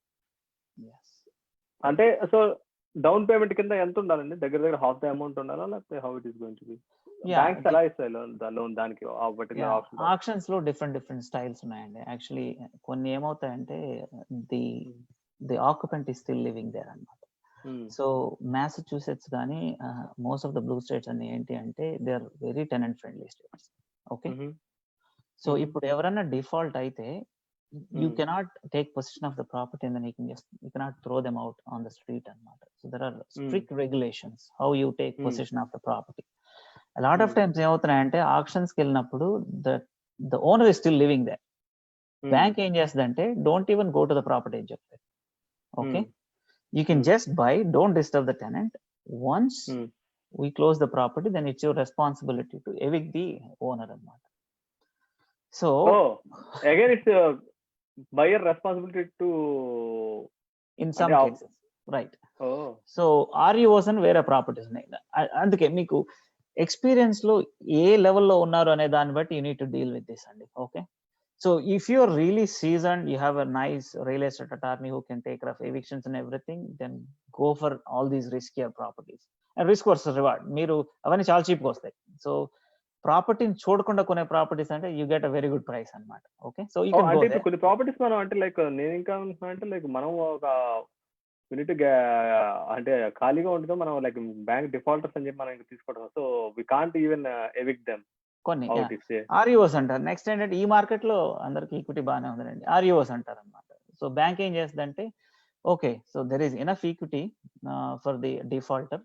అంటే so down payment కింద ఎంత ఉండాలండి? దగ్గర హాఫ్ ద అమౌంట్ ఉండాలా, లేకపోతే how it is going to B? Banks ఎలా ఇస్తాయి లోన్ దానికి? ఆప్షన్స్ లో డిఫరెంట్ స్టైల్స్ ఉన్నాయండి. యాక్చువల్లీ కొన్ని ఏమవుతాయంటే, the occupant is still living there అన్నమాట. సో మ్యాసచ్యూసెట్స్ కానీ most of the blue states అన్ని ఏంటి అంటే, they are very tenant friendly states, okay. So ఇప్పుడు ఎవరైనా డిఫాల్ట్ అయితే, you cannot take possession of the property and then you cannot throw them out on the street anamata. So there are strict regulations how you take possession of the property. A lot of times ఏమవుతున్నాయంటే, auctions కి వెళ్ళినప్పుడు the owner is still living there. Bank ఏం చేస్తుందంటే, don't even go to the property అని చెప్తారు, okay. You can just buy, don't disturb the tenant. Once we close the property, then it's your responsibility to evict the owner anamata. So again it's buyer responsibility to, in some cases, right? So REOs and వేరే properties ఉన్నాయి. అందుకే మీకు experience లో ఏ లెవెల్లో ఉన్నారు అనే దాన్ని బట్టి you need to deal with this అండి, okay. So if you are really seasoned, you have a nice real estate attorney who can take care of evictions and everything, then go for all these riskier properties. And risk versus reward, మీరు అవన్నీ చాలా చీప్గా వస్తాయి. So ప్రాపర్టీని చూడకుండా కొనే properties అంటే you get a very good price అన్నమాట, okay. So you can go there. కొన్ని ప్రాపర్టీస్ మనం అంటే లైక్ నేను ఇంకా అంటే లైక్ మనం ఒక యూనిట్ అంటే ఖాళీగా ఉంటుందో మనం లైక్ బ్యాంక్ డిఫాల్టర్స్ అని చెప్పి మనం ఇంకా తీసుకోవడం, so we can't even evict them. కొన్ని how it is say. REOs అంటారు. నెక్స్ట్ ఏంటంటే ఈ మార్కెట్ లో అందరికి ఈక్విటీ బాగానే ఉందండి, ఆర్ఈఓస్ అంటారు అనమాట. సో బ్యాంక్ ఏం చేస్తుందంటే okay, so there is enough equity for the defaulter,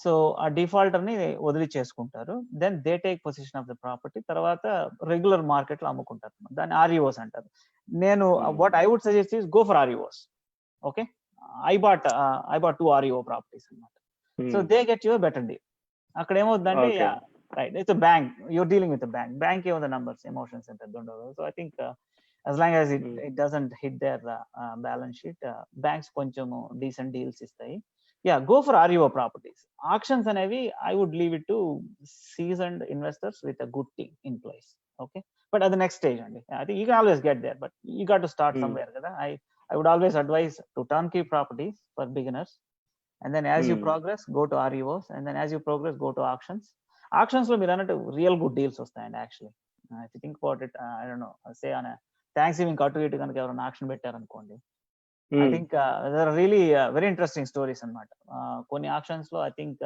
so ఆ డిఫాల్టర్ ని వదిలిచేసుకుంటారు. Then they take position of the property, తర్వాత రెగ్యులర్ మార్కెట్ లో అమ్ముకుంటారు. దాన్ని ఆర్ఈఓస్ అంటారు. నేను what I would suggest is go for REOs. Okay, I bought 2 REO properties అనమాట. So they get your better deal. అక్కడ ఏమవుతుందంటే right, it's bank, you're dealing with bank. Bank ఏమో నంబర్స్ ఎమోషన్స్ ఎంత ఉండవు. So I think as long as it doesn't hit their balance sheet, banks కొంచెం decent deals ఇస్తాయి. Go for REO properties. Auctions అనేవి I would leave it to seasoned investors with a good team in place. Okay, but at the next stage అండి, I think you can always get there, but you got to start somewhere కదా. I would always advise to turnkey properties for beginners, and then as you progress go to REOs, and then as you progress go to auctions. Auctions లో మీరు అన్నట్టు real good deals వస్తాయండి actually. if you think about it, I don't know, say on a Thanksgiving అటు ఇటు కనుక ఎవరైనా auction పెట్టారనుకోండి, I think there are really very interesting stories అనమాట. కొన్ని ఆక్షన్స్ లో I think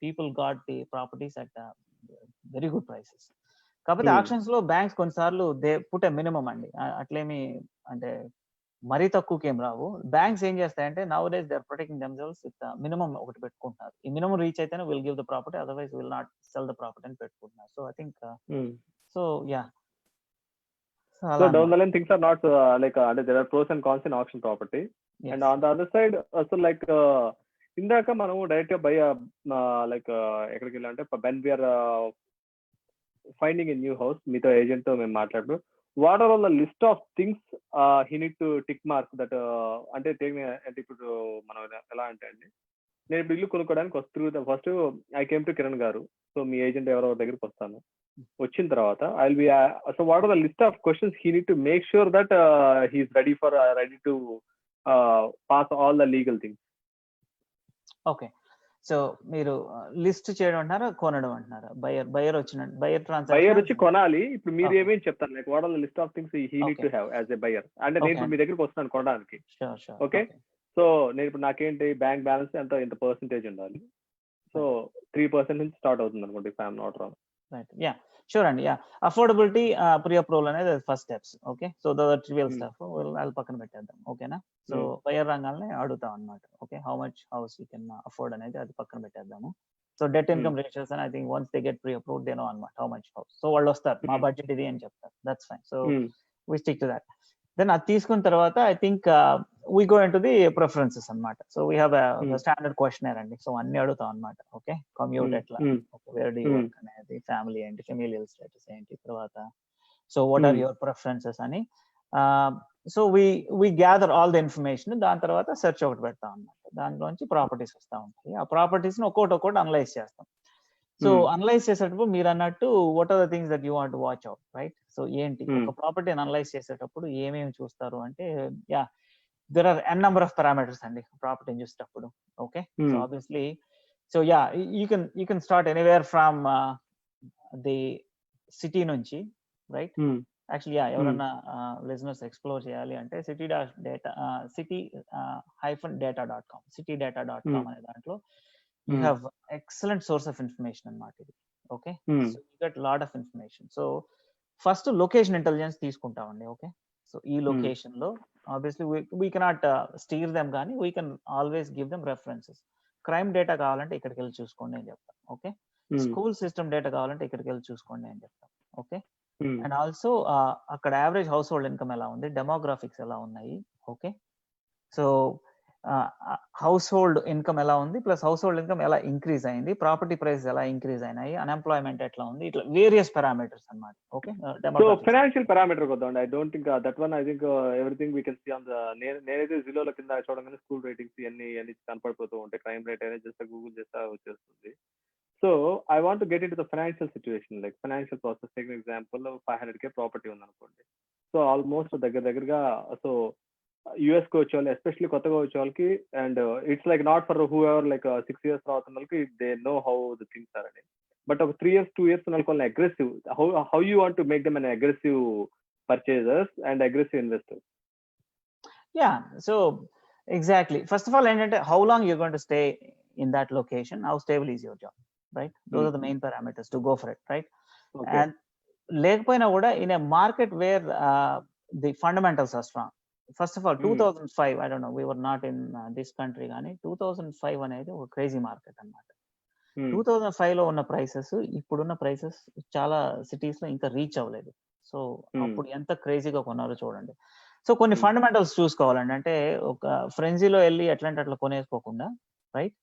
people got the properties at very good prices. కాకపోతే auctions లో బ్యాంక్స్ కొన్నిసార్లు దే పుట్ ఎ మినిమం అండి, అట్లేమి అంటే మరీ తక్కువకి ఏం రావు. బ్యాంక్స్ ఏం చేస్తాయంటే nowadays they are protecting themselves with minimum ఒకటి పెట్టుకుంటున్నారు. ఈ మినిమం రీచ్ అయితేనే will give the property, otherwise will not sell the property అని పెట్టుకుంటున్నారు. So I think so So down the line things are not there are pros and cons in auction property. Yes. And on the other side also ఇందాక మనము direct గా by ఎక్కడికి వెళ్ళాలంటే when we are finding a new house, మీతో agent తో మేము మాట్లాడుతూ what are all the list of things he need to tick mark that అంటే ఇప్పుడు మనం ఎలా అంటే అండి, నేను ఇప్పుడు ఇల్లు కొనుక్కోవడానికి వస్తూ first I came to Kiran గారు, సో మీ ఏజెంట్ ఎవరో దగ్గరికి వస్తాను. వచ్చిన తర్వాత I will be so what are the list of questions he need to make sure that he is ready to pass all the legal things. Okay, so మీరు list చేయడం అంటారా, కొనడం అంటున్నారా? బయర్ వచ్చి కొనాలి. ఇప్పుడు మీరు ఏమేమి చెప్తారు, like what are the list of things he need to have as a buyer. అంటే నేను ఇప్పుడు మీ దగ్గరికి వస్తున్నాను కొనడానికి. ఓకే, సో నేను ఇప్పుడు నాకేంటి బ్యాంక్ బ్యాలెన్స్ ఎంత పర్సెంటేజ్ ఉండాలి? సో 3% నుంచి స్టార్ట్ అవుతుంది అనుకోండి, if I'm not wrong. Right, sure అండి. అఫోర్డబిలిటీ, ప్రీ అప్రూవల్ అనేది first steps. Okay, so the trivial stuff అది పక్కన పెట్టేద్దాం. ఓకేనా, సో బయర్ రంగాల్ని అడుగుతాం అనమాట. Okay, how much house you can afford అనేది అది పక్కన పెట్టేద్దాము. సో డెట్ ఇన్కమ్ రేషియోస్ అని I think once they get pre approved they know అనమాట హౌ మచ్ హౌస్. సో వాళ్ళు వస్తారు, మా బడ్జెట్ ఇది అని చెప్తారు, that's fine. So we stick to that. Then అది తీసుకున్న తర్వాత I think we go into the preferences అన్నమాట. So we have a standard questionnaire అండి. సో అన్ని అడుగుతాం అన్నమాట. ఓకే, కమ్యూట్ ఎట్లా, వేర్ డు యు వర్క్ అనేది, ఫ్యామిలీ ఏంటి, ఫెమిలియల్ స్టేటస్ ఏంటి, తర్వాత so what are your preferences అని. So we gather all the information. దాని తర్వాత సెర్చ్ ఒకటి పెడతాం అన్నమాట. దాంట్లోంచి ప్రాపర్టీస్ వస్తూ ఉంటాయి. ఆ ప్రాపర్టీస్ ని ఒక్కొక్కటి అనలైజ్ చేస్తాం. సో అనలైజ్ చేసేటప్పుడు మీరు అన్నట్టు what are the things that you want watch out, right? So ఏంటి ఒక ప్రాపర్టీని అనలైజ్ చేసేటప్పుడు ఏమేమి చూస్తారు అంటే, there are n number of parameters అండి ప్రాపర్టీని చూసేటప్పుడు. Okay, so obviously so you can start anywhere from the city నుంచి, రైట్? యాక్చువల్లీ ఎవరన్నా లిజనర్స్ ఎక్స్ప్లోర్ చేయాలి అంటే city-data.com citydata.com అనే దాంట్లో you have excellent source of information అన్నమాట ఇది. Okay, so you get lot of information. So first location intelligence తీసుకుంటామండి. Okay, so ఈ లొకేషన్ లో obviously we cannot steer them, కానీ we can always give them references. Crime data కావాలంటే ఇక్కడికి వెళ్ళి చూసుకోండి అని చెప్తాం. ఓకే, స్కూల్ సిస్టమ్ డేటా కావాలంటే ఇక్కడికి వెళ్ళి చూసుకోండి అని చెప్తాం. ఓకే, అండ్ ఆల్సో అక్కడ యావరేజ్ హౌస్ హోల్డ్ ఇన్కమ్ ఎలా ఉంది, డెమోగ్రాఫిక్స్ ఎలా ఉన్నాయి. Okay, so household income ఎలా ఉంది, ప్లస్ హౌస్ హోల్డ్ ఇన్కమ్ ఎలా ఇంక్రీజ్ అయింది, ప్రాపర్టీ ప్రైస్ ఎలా ఇంక్రీజ్ అయినాయి, అన్ఎంప్లాయ్మెంట్ ఎట్లా ఉంది, ఇట్లా వేరియస్ పారామీటర్స్ అన్నమాట. ఓకే, సో ఫైనాన్షియల్ పారామీటర్ కొద్దాం. I don't think that one. I think everything we can see on the నేనైతే జీరోల కింద చూడగానే స్కూల్ రేటింగ్స్ ఇవన్నీ కనపడిపోతూ ఉంటాయి. క్రైమ్ రేట్ అనేది జస్ట్ గూగుల్ చేస్తే వచ్చేస్తుంది. So I want to get in to the financial situation, like financial process. Take example 500K property ఉంది అనుకోండి. సో ఆల్మోస్ట్ దగ్గరగా సో యూఎస్ కి వచ్చే వాళ్ళు, ఎస్పెషల్లీ కొత్తగా వచ్చే వాళ్ళకి, and it's like not for whoever like 6 years తర్వాత వాళ్ళకి they know how the things are అని. బట్ ఒక 3 years 2 years వాళ్ళని aggressive, how you want to make them an aggressive purchasers and aggressive investors? So exactly, first of all ఏంటంటే how long you going to stay in that location, how stable is your job, right? Those are the main parameters to go for it, right? Okay. And లేకపోయినా కూడా in a market where the fundamentals are strong. First of all, 2005, I don't know, we were not in this country కానీ 2005 అనేది ఒక crazy market అన్నమాట. 2005 లో ఉన్న prices ఇప్పుడున్న prices చాలా సిటీస్ లో ఇంకా రీచ్ అవ్వలేదు. సో అప్పుడు ఎంత క్రేజీగా కొన్నారో చూడండి. సో కొన్ని ఫండమెంటల్స్ చూసుకోవాలండి. అంటే ఒక ఫ్రెంజీలో వెళ్ళి ఎట్లాంటి అట్లా కొనేసుకోకుండా, right?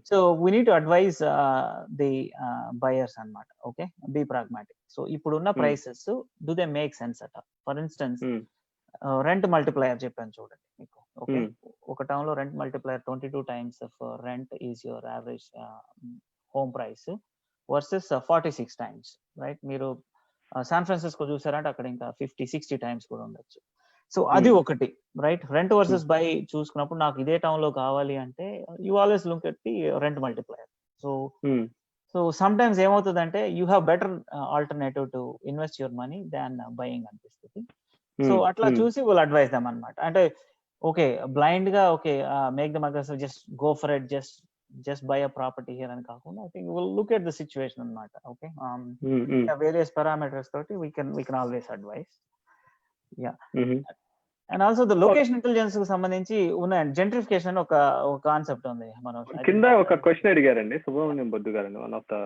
So we need to advise the buyers అన్నమాట. Okay, be pragmatic. సో ఇప్పుడున్న prices do they make sense అట? ఫర్ ఇన్స్టెన్స్ రెంట్ మల్టిప్లయర్ చెప్పాను చూడండి మీకు. ఓకే, ఒక టౌన్ లో rent multiplier 22 times of rent is your average home price versus 46 times, right? మీరు San Francisco చూసారంటే అక్కడ ఇంకా 50-60 times కూడా ఉండొచ్చు. సో అది ఒకటి, రైట్? రెంట్ వర్సెస్ బై చూసుకున్నప్పుడు నాకు ఇదే టౌన్ లో కావాలి అంటే you always look at the rent multiplier. So sometimes ఏమవుతుందంటే you have better alternative to invest your money than buying అనిపిస్తుంది. సో అట్లా చూసి విల్ అడ్వైజ్ దమ్ అన్నమాట. అంటే ఓకే, బ్లైండ్ గా okay make them aggressive, just go for it, just buy a property here అని కాకుండా I think we'll look at the situation అన్నమాట. Okay, various parameters తోటి we can always advise. And also the location intelligence కు సంబంధించి ఉన్న gentrification ఒక concept ఉంది. మనం కింద ఒక క్వశ్చన్ అడిగారండి సుబ్రహ్మణ్యం బొద్దు గారు, one of the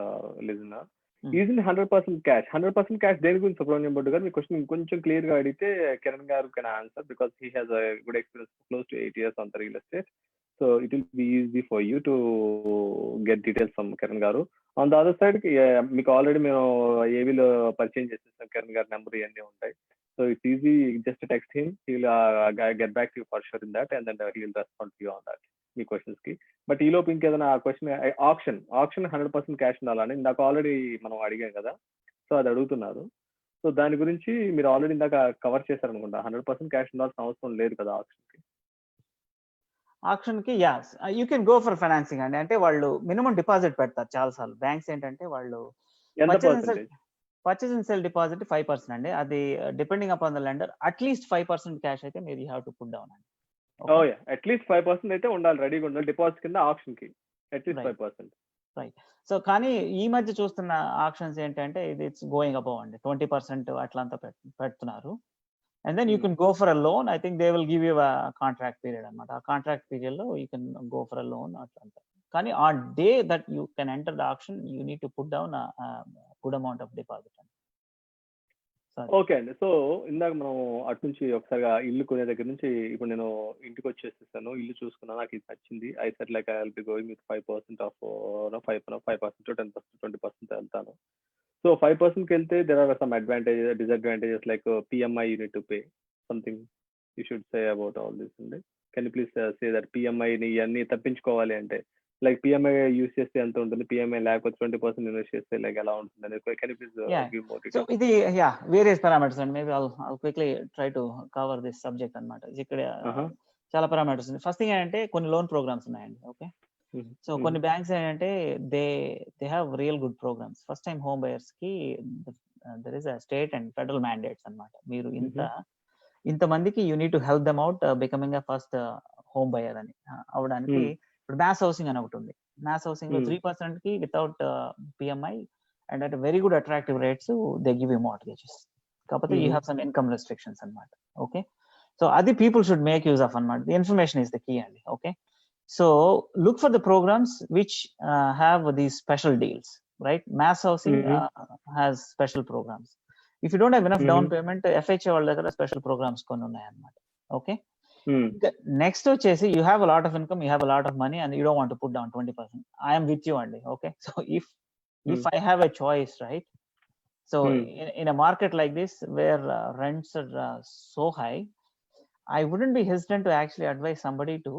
listener. Using 100% cash, 100% cash దేని గురించి సుబ్రహ్మణ్యం బొద్దు గారు? మీ క్వశ్చన్ కొంచెం క్లియర్ గా అడిగితే కిరణ్ గారు can answer, because he has a good experience close to 8 years on the real estate. So it will be easy for you to get details from Kiran garu. On the other side, మీకు already మేము ఏవీలో పరిచయం చేసేసాం, కిరణ్ గారి number ఇవన్నీ ఉంటాయి. So it's easy, just text him, he'll get back to you for sure in that, and then he'll respond to you on that, me questions కి. But ఈ లోపు ఇంకేదైనా క్వశ్చన్, ఆప్షన్ 100% క్యాష్ ఉండాలని ఇందాక ఆల్రెడీ మనం అడిగాం కదా, సో అది అడుగుతున్నారు. సో దాని గురించి మీరు ఆల్రెడీ ఇందాక కవర్ చేశారు అనుకుంటా. 100% క్యాష్ ఉండాల్సిన అవసరం లేదు కదా ఆప్షన్ కి. ఆప్షన్ కి you can go for financing అండి. అంటే వాళ్ళు మినిమం డిపాజిట్ పెడతారు చాలా సార్లు బ్యాంక్స్. ఏంటంటే వాళ్ళు పర్చేజ్ అండ్ సెల్ డిపాజిట్ 5% అండి. అది depending upon the lender. At least 5% cash అయితే మీరు you have to put down అండి. అట్లీస్ట్ 5% అయితే ఉండాలి, రెడీగా ఉండాలి డిపాజిట్ కింద ఆప్షన్ కి, అట్లీస్ట్ 5%. రైట్. సో కానీ ఈ మధ్య చూస్తున్న ఆప్షన్స్ ఏంటంటే ఇట్స్ గోయింగ్ అబౌవ్ అండి. 20% అట్లంతా పెడుతున్నారు. And then you can go for a loan. I think they will give you a contract period అన్నమాట. ఆ కాంట్రాక్ట్ పీరియడ్ లో you can go for a loan అట్లంతా. కానీ ఆ day that you can enter the auction, you need to put down a good amount of deposit. Okay అండి. So ఇందాక మనం అటు నుంచి ఒకసారిగా ఇల్లు కొనే దగ్గర నుంచి ఇప్పుడు నేను ఇంటికి వచ్చేసేసాను, ఇల్లు చూసుకున్నా, నాకు ఇది నచ్చింది. I said like I will be going with 5% of 5% to 10%, 20% వెళ్తాను. So 5% కి వెళ్తే there are some advantages, disadvantages, like PMI you need to pay. Something you should say about all this. Can you please say that PMI ని ఇవన్నీ తప్పించుకోవాలి అంటే like PMI use చేస్తే ఎంత ఉంటుంది, PMI లేకపోతే 20% ఇన్వెస్ట్ చేస్తే లైక్ ఎలా ఉంటుంది? Can you please give more details? So ఇది వేరియస్ పారామీటర్స్ అండి. Maybe I'll quickly try to cover this subject అన్నమాట. ఇక్కడ చాలా పారామీటర్స్ ఉన్నాయి. ఫస్ట్ థింగ్ ఏంటంటే కొన్ని లోన్ ప్రోగ్రామ్స్ ఉన్నాయండి. ఓకే, సో కొన్ని బ్యాంక్స్ ఏంటంటే they have real good programmes. First time home buyers కి there is a state and federal mandates అన్నమాట. మీరు ఇంతమందికి you need to help them out becoming a first home buyer అని అవడానికి. ఇప్పుడు మ్యాస్ హౌసింగ్ అని ఒకటి ఉంది. మ్యాస్ హౌసింగ్ లో 3% కి without PMI and at very good attractive rates they give you mortgages. కాకపోతే you have some income restrictions అన్నమాట. ఓకే, సో అది people should make use of అన్నమాట. The information is the key అండి. Okay, so look for the programs which have these special deals, right? Mass housing has special programs. If you don't have enough down payment, FHA వాళ్ళ దగ్గర special programs కొన్ని ఉన్నాయి అన్నమాట. Okay, next వచ్చేసి you have a lot of income, you have a lot of money and you don't want to put down 20%. I am with you అండి. Okay, so if I have a choice, right? So in a market like this where rents are so high, I wouldn't be hesitant to actually advise somebody to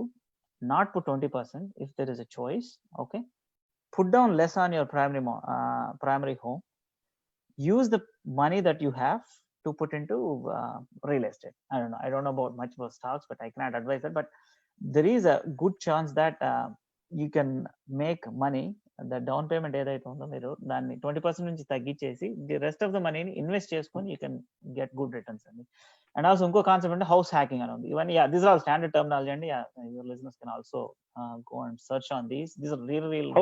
not put 20% if there is a choice. Okay, put down less on your primary home. Use the money that you have to put into real estate. I don't know about much about stocks, but I cannot advise that. But there is a good chance that you can make money. The down payment ఏదైతే ఉందో మీరు దాన్ని 20% నుంచి తగ్గించేసి the rest of the మనీని invest చేసుకొని you can get good returns అండి. And also ఇంకో కాన్సెప్ట్ అంటే హౌస్ హ్యాకింగ్ అని ఉంది. ఇవన్నీ దిస్ ఆర్ స్టాండర్డ్ టర్మినాలజీ అండి. Your listeners can also go and search on these are real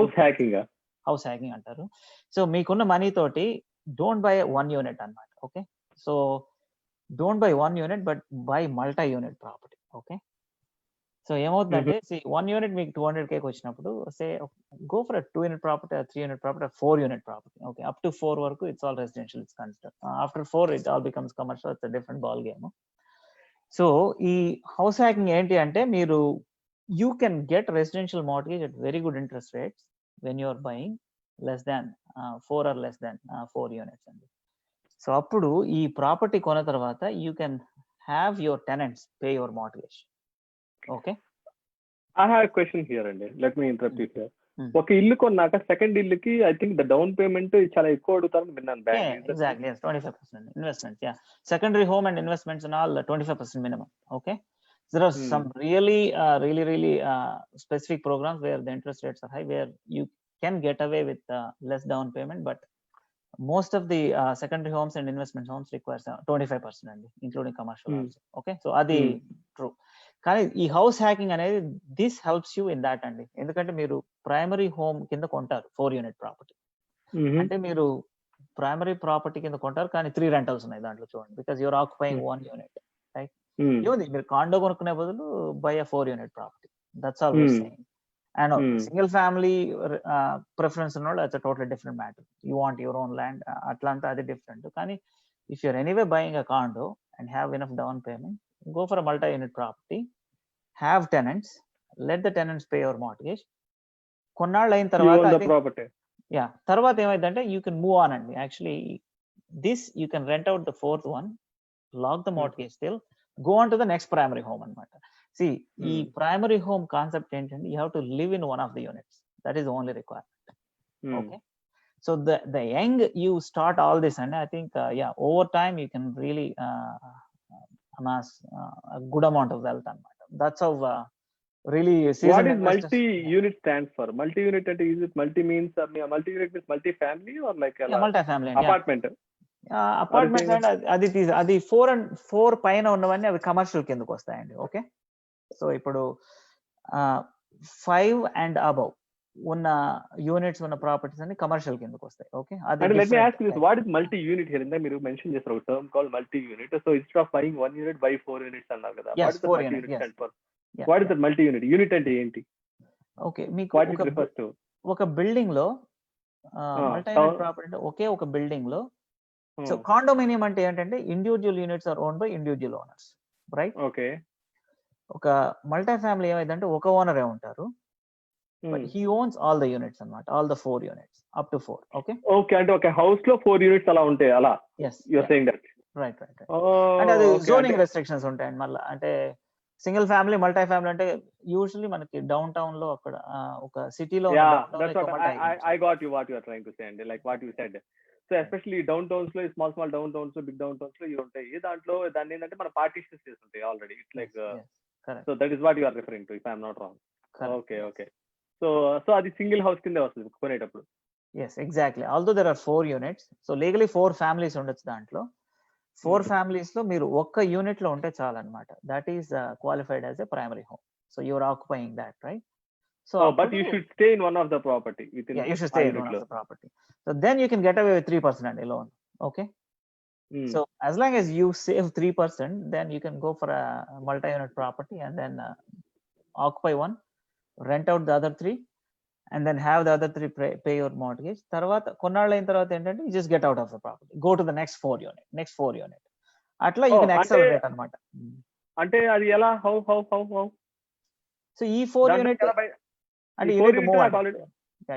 house hacking అంటారు. సో మీకున్న మనీ తోటి don't buy one unit అన్నమాట. Okay, so don't buy one unit but buy multi-unit property. Okay, so ఏమవుతుందంటే one unit మీకు 200K వచ్చినప్పుడు say go for 2 unit property, 3 unit property, 4 unit property. Okay, up to 4 వరకు it's all residential it's consider. After 4 it all becomes commercial. It's different ball game. So ఈ house hacking ఏంటి అంటే మీరు you can get residential mortgage at very good interest rates when you're buying less than 4 or less than 4 units అండి. So అప్పుడు ఈ property కొన్న తర్వాత you can have your tenants pay your mortgage. Okay, I have a question here అండి. Let me interrupt you here. ఒక ఇల్లు కొన్నాక second ఇల్లుకి I think the down payment చాలా ఎక్కువ అడుగుతారని విన్నాను bank. Exactly, yes, 25% investments. Yeah, secondary home and investments and all 25% minimum. Okay, there are some really specific programs where the interest rates are high, where you can get away with less down payment, but most of the secondary homes and investment homes requires 25% అండి, including commercial also. Okay, so అది true. కానీ ఈ house hacking అనేది this helps you in that అండి. ఎందుకంటే మీరు primary home కింద కొంటారు 4 unit ప్రాపర్టీ. అంటే మీరు ప్రైమరీ ప్రాపర్టీ కింద కొంటారు కానీ 3 rentals ఉన్నాయి దాంట్లో చూడండి, because you're occupying 1 unit, right? ఏముంది, మీరు కాండో కొనుక్కునే బదులు buy 4 unit property. That's all we're saying. And single family preference ఉన్నోళ్ళు it's total different matter. You want your own land, అట్లా అంతా అది డిఫరెంట్. కానీ if you're anyway buying a condo and have enough down payment, go for a multi-unit property, have tenants, let the tenants pay your mortgage. కొన్నాళ్ళు అయిన తర్వాత తర్వాత ఏమైందంటే you can move on అండి. Actually this you can rent out the 4th one, lock the mortgage still, go on to the next primary home అనమాట. ఈ primary home concept ఏంటంటే you have to live in one of the units. That is only requirement. Okay, so the young you start all this, and I think over time you can really amass a good amount of wealth anamata. That's how really what is multi-unit stands for? Multi-unit ante is it multi means multi-unit means multi-family or like multi-family apartment? Apartment అంటే అది 4 పైన ఉన్నవన్నీ అవి commercial కిందకు వస్తాయండి. Okay, so ఇప్పుడు 5 and above ఉన్న units ఉన్న ప్రాపర్టీస్ అన్ని కమర్షియల్ కిందకు వస్తాయి. Okay, and let me ask you this, what is multi-unit here? ఇందా మీరు మెన్షన్ చేస్తారు ఒక term called multi-unit. so instead of buying 1 unit buy 4 units అన్నారు కదా. Yes, what is the multi-unit stand for? What is the multi-unit? Unit అంటే ఏంటి? Okay, మీకు ఒక బిల్డింగ్ లో మల్టీ-యూనిట్ ప్రాపర్టీ అంటే ఒకే ఒక బిల్డింగ్ లో. సో కాండోమినియం అంటే ఏంటంటే individual units are own by individual owners, right? Okay, ఒక మల్టీ ఫ్యామిలీ ఏమైందంటే ఒక ఓనరే ఉంటారు, but he owns all the units అన్నమాట, all the 4 units up to 4. okay అంటే ఒక హౌస్ లో 4 units అలా ఉంటాయి అలా. yes, you are saying that, right. అంటే అది జోనింగ్ రెస్ట్రిక్షన్స్ ఉంటాయి మళ్ళీ. అంటే సింగిల్ ఫ్యామిలీ మల్టీ ఫ్యామిలీ అంటే యూజువల్లీ మనకి డౌన్ టౌన్ లో అక్కడ ఒక సిటీలో that's what I got you what you are trying to say and like what you said. so especially down towns లో small down towns లో big down towns లో ఇవి ఉంటాయి. దాంట్లో దాన్ని ఏంటంటే మన పార్టీషన్స్ చేస్తుంటాయి already. It's like so that is what you are referring to if I am not wrong. okay so అది సింగిల్ హౌస్ కింద వస్తుంది కొనేటప్పుడు. yes, exactly. although there are 4 units, so legally 4 families ఉండొచ్చు దాంట్లో. 4 families లో మీరు ఒక్క యూనిట్ లో ఉంటే చాలు అన్నమాట. that is qualified as a primary home. so you are occupying that, right? so but you should stay in one of the property within. you should stay in one of the property. so then you can get away with 3% and loan. okay, so as long as you save 3%, then you can go for a multi-unit property and then occupy one, rent out the other 3, and then have the other 3 pay your mortgage. తర్వాత కొన్నాళ్ళు అయిన తర్వాత ఏంటంటే you just get out of the property, go to the next 4 unit. అట్లా you can accelerate అన్నమాట. అంటే అది ఎలా how సో ఈ 4 unit అంటే you need to move.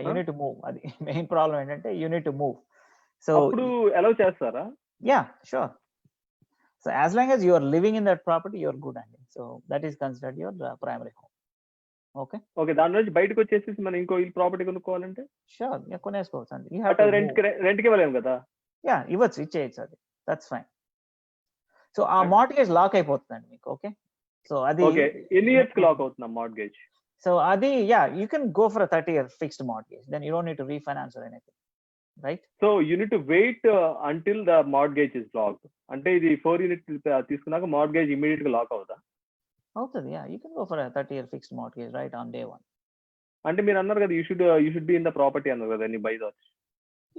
you need to move. అది మెయిన్ ప్రాబ్లం ఏంటంటే you need to move. So అప్పుడు అలౌ చేస్తారా? yeah, sure. so as long as you are living in that property, you are good అండి. so that is considered your primary home. Okay, దాని నుంచి బయటకు వచ్చేసి మనం ఇంకో ప్రాపర్టీ కొనుక్కోవాలంటే షూర్ కొనేసుకోవచ్చు అండి. రెంట్ కి ఇవ్వలేము కదా? ఇచ్చేయచ్చు, అది దట్స్ ఫైన్. సో ఆ మార్ట్గేజ్ లాక్ అయిపోతుందండి మీకు. ఓకే, సో అది ఎన్ని ఇయర్స్ కి లాక్ అవుతుంది మార్ట్గేజ్? సో అది you can go for 30-year fixed mortgage, then you don't need to refinance or anything, right? So you need to wait until the mortgage is locked. అంటే ఇది 4 units తీసుకున్నాక mortgage immediate గా lock అవుతా? అవుతుంది. You can go for 30-year fixed mortgage right on day 1. అంటే మీరు అన్నారు కదా you should be in the property అన్నారు కదా, నీ by that.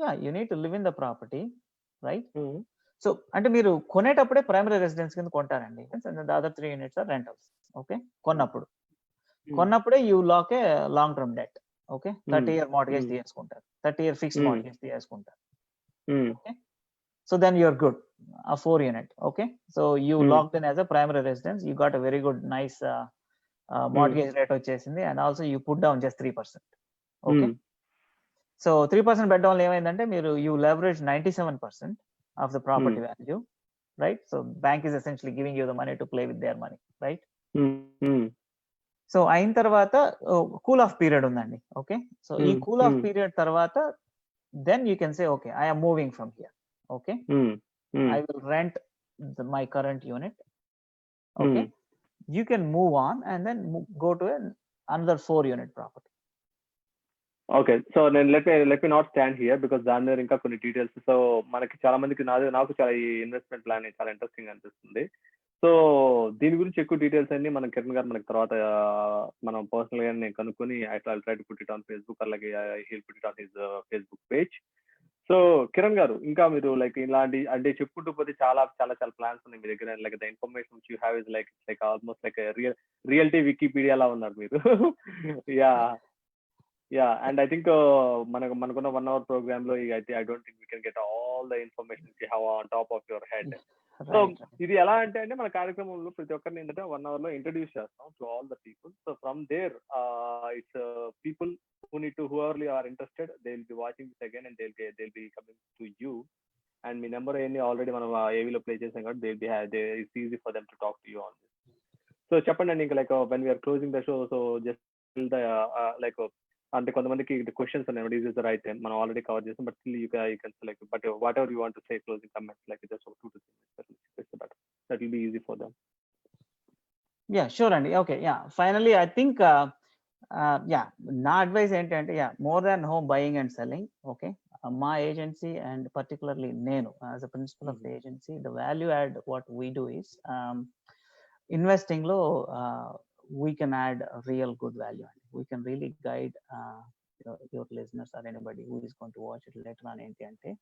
Yeah, you need to live in the property, right? So అంటే మీరు కొనేటప్పుడే ప్రైమరీ రెసిడెన్స్ కింద కొంటారండి. The other 3 units are rentals. Okay, కొన్నప్పుడే you lock a long term debt. Okay, 30-year mortgage తీసుకుంటారు, 30-year ఫిక్స్డ్ మార్ట్గేజ్ తీసుకుంటారు. Okay, so then you're good. A 4 unit. Okay, so you locked in as a primary residence, you got a very good nice mortgage rate వచ్చేసింది, and also you put down just 3%. Okay, so 3% bet down ఏమైందంటే మీరు you leverage 97% of the property value, right? So bank is essentially giving you the money to play with their money, right? So అయిన తర్వాత cool of period ఉందండి. Okay, so ఈ cool of period తర్వాత then you can say, okay, I am moving from here. Okay, I will rent my current unit. Okay, you can move on and then go to another 4 unit property. Okay, so then let me not stand here because దాని మీద ఇంకా కొన్ని details. So మనకి చాలా మందికి నాకు చాలా ఈ ఇన్వెస్ట్మెంట్ ప్లాన్ చాలా ఇంట్రెస్టింగ్ అనిపిస్తుంది. సో దీని గురించి ఎక్కువ డీటెయిల్స్ అన్ని మనం కిరణ్ గారు మనకి తర్వాత మనం పర్సనల్ గా నేను కనుక్కొని I try to put it on Facebook, అలాగే he'll put it on his Facebook page. So Kiran garu, ఇంకా మీరు లైక్ ఇలాంటి అంటే చెప్పుకుంటూ పోతే చాలా చాలా చాలా ప్లాన్స్ ఉన్నాయి మీ దగ్గర. Like the information which you have is like almost like realty Wikipedia లా ఉన్నారు మీరు. యా అండ్ ఐ థింక్ మనకున్న 1 hour ప్రోగ్రామ్ లో I don't think we can get all the information you have on top of your head. So ఇది ఎలా అంటే మన కార్యక్రమంలో ప్రతి ఒక్కరిని ఏంటంటే 1 hour లో ఇంట్రడ్యూస్ చేస్తాం to all the people. So from there it's people whoever are interested, they will be watching this again and they'll be coming to you. And my number already మనం AV లో play చేసాం కాబట్టి it's easy for them to talk to you on this. So చెప్పండి ఇంకా like when we are closing the show, so just tell the like అంటే కొంతమందికి questions ఉన్నాయి, is this the right time? మనం already cover చేసాం, but still you can select, but whatever you want to say closing comments, like just 2 to 3 minutes, that will be easy for them. Yeah, sure అండి. Okay, yeah, finally I think నా advice ఏంటంటే more than home buying and selling. Okay, మా agency and particularly నేను as a principal of the agency, the value add what we do is investing లో we can add real good value అండి. We can really guide your listeners or anybody who is going to watch it later on ఏంటి అంటే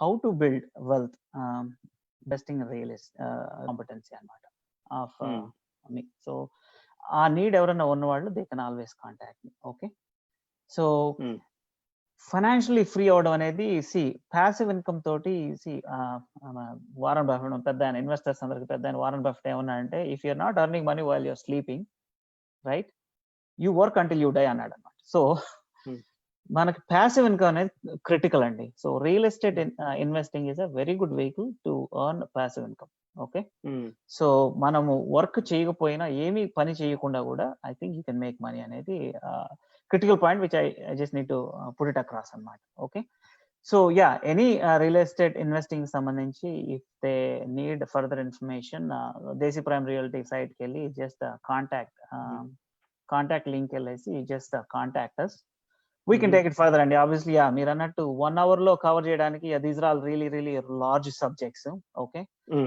how to build wealth investing real competency అనమాట of me. So ఆ need ఎవరైనా ఉన్నవాళ్ళు they can always contact me. Okay, so financially free అవడం అనేది passive income తోటి Warren Buffett పెద్ద ఆయన ఇన్వెస్టర్స్ అందరికి పెద్ద ఆయన వారన్ బఫెట్ ఏమన్నా అంటే if you're not earning money while you're sleeping, right, you work until you die అన్నాడు అనమాట. సో మనకి ప్యాసివ్ ఇన్కమ్ అనేది క్రిటికల్ అండి. So real estate investing is a very good vehicle to earn passive income. Okay, so మనము వర్క్ చేయకపోయినా ఏమీ పని చేయకుండా కూడా I think you can make money అనేది critical point which I just need to put it across అన్నమాట. Okay, so yeah, any real estate investing సంబంధించి if they need further information Desi Prime Realty సైట్కి వెళ్ళి జస్ట్ కాంటాక్ట్ లింక్ వెళ్ళేసి just contact us. We can take it further and obviously మీరు అన్నట్టు 1 hour లో cover చేయడానికి these are all really large subjects. Okay,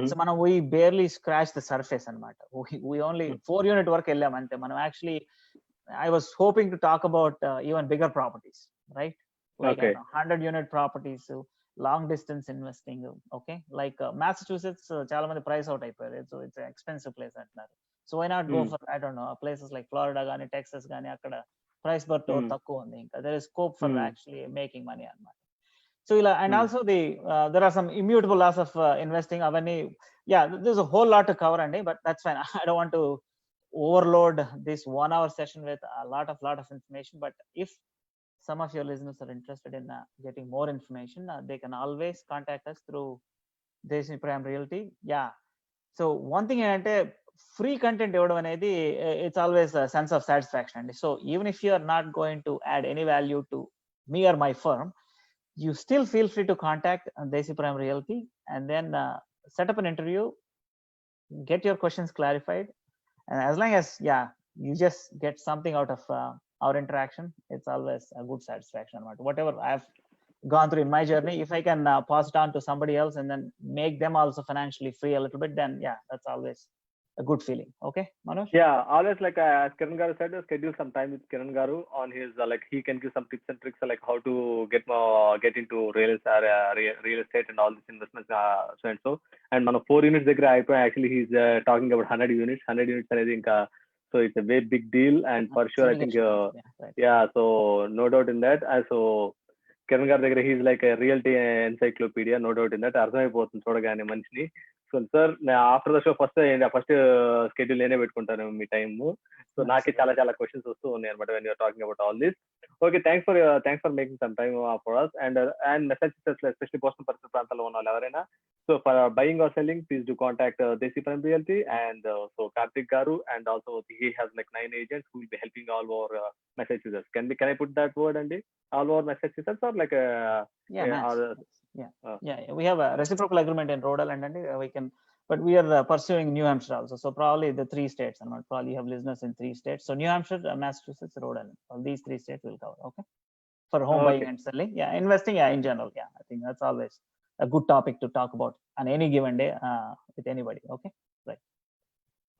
so మనం we barely scratch the surface అన్నమాట. We only 4 unit వరకు వెళ్ళాం అంతే. మనం actually I was hoping to talk about even bigger properties, right? Like 100 unit properties, long distance investing. Okay, like Massachusetts చాలా మంది price out అయిపోయారు. So it's an expensive place అంటున్నారు. So why not go for I don't know places like Florida గానీ Texas గానీ, అక్కడ price but తక్కువ ఉంది, ఇంకా there is scope for actually making money అన్నమాట. సో ఇలా and also there are some immutable laws of investing అవన్నీ. There's a whole lot to cover అండి, but that's fine. I don't want to overload this 1 hour session with a lot of information, but if some of your listeners are interested in getting more information, they can always contact us through Desi Prime Realty. So one thing ఏంటంటే free content ఇవ్వడం అనేది it's always sense of satisfaction అండి. So even if you are not going to add any value to me or my firm, you still feel free to contact Desi Prime Realty and then set up an interview, get your questions clarified, and as long as you just get something out of our interaction, it's always a good satisfaction. Whatever I've gone through in my journey, if I can pass it on to somebody else and then make them also financially free a little bit, then that's always a good feeling. Okay, Manoj? Yeah, always like as Kiran Garu said, schedule some time with Kiran Garu on his like he can give some tips and tricks like how to get into real estate and all these investments so and so. And మన 4 units దగ్గర అయిపోయి actually he's talking about 100 units అనేది ఇంకా so it's a very big deal and for sure I think Yeah, right. yeah, so no doubt in that. So Kiran గారి దగ్గర he's like realty encyclopedia, no doubt in that. అర్థమైపోతుంది చూడగానే మనిషిని. So sir after the show first schedule నేనే పెట్టుకుంటాను మీ time. So నాకే చాలా చాలా క్వశ్చన్స్ వస్తూ ఉన్నాయి అనమాట when you're talking about all this. Okay, thanks for making some time for us and message especially postal పరిసర ప్రాంతాల్లో ఉన్న వాళ్ళు ఎవరైనా so for buying or selling please do contact Desi Prime Realty and so Karthik garu and also he has like 9 agents who will be helping all our message users. Can I put that word అండి? All our message users or like we have a reciprocal agreement in Rhode Island, and we can, but we are pursuing New Hampshire also. So probably the 3 states, and probably have listeners in 3 states. So New Hampshire, Massachusetts, Rhode Island. All these 3 states will cover. Okay, for home buying and selling, investing, in general. I think that's always a good topic to talk about on any given day with anybody. Okay, right.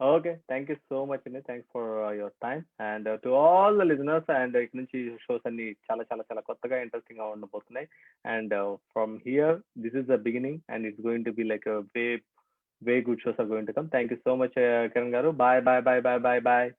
Okay, thank you so much అండి. Thanks for your time and to all the listeners. And ఇక నుంచి shows అన్ని చాలా చాలా చాలా కొత్తగా interesting గా ఉండబోతున్నాయి. And from here this is the beginning and it's going to be like way good shows are going to come. Thank you so much Kiran garu. Bye bye bye bye bye bye.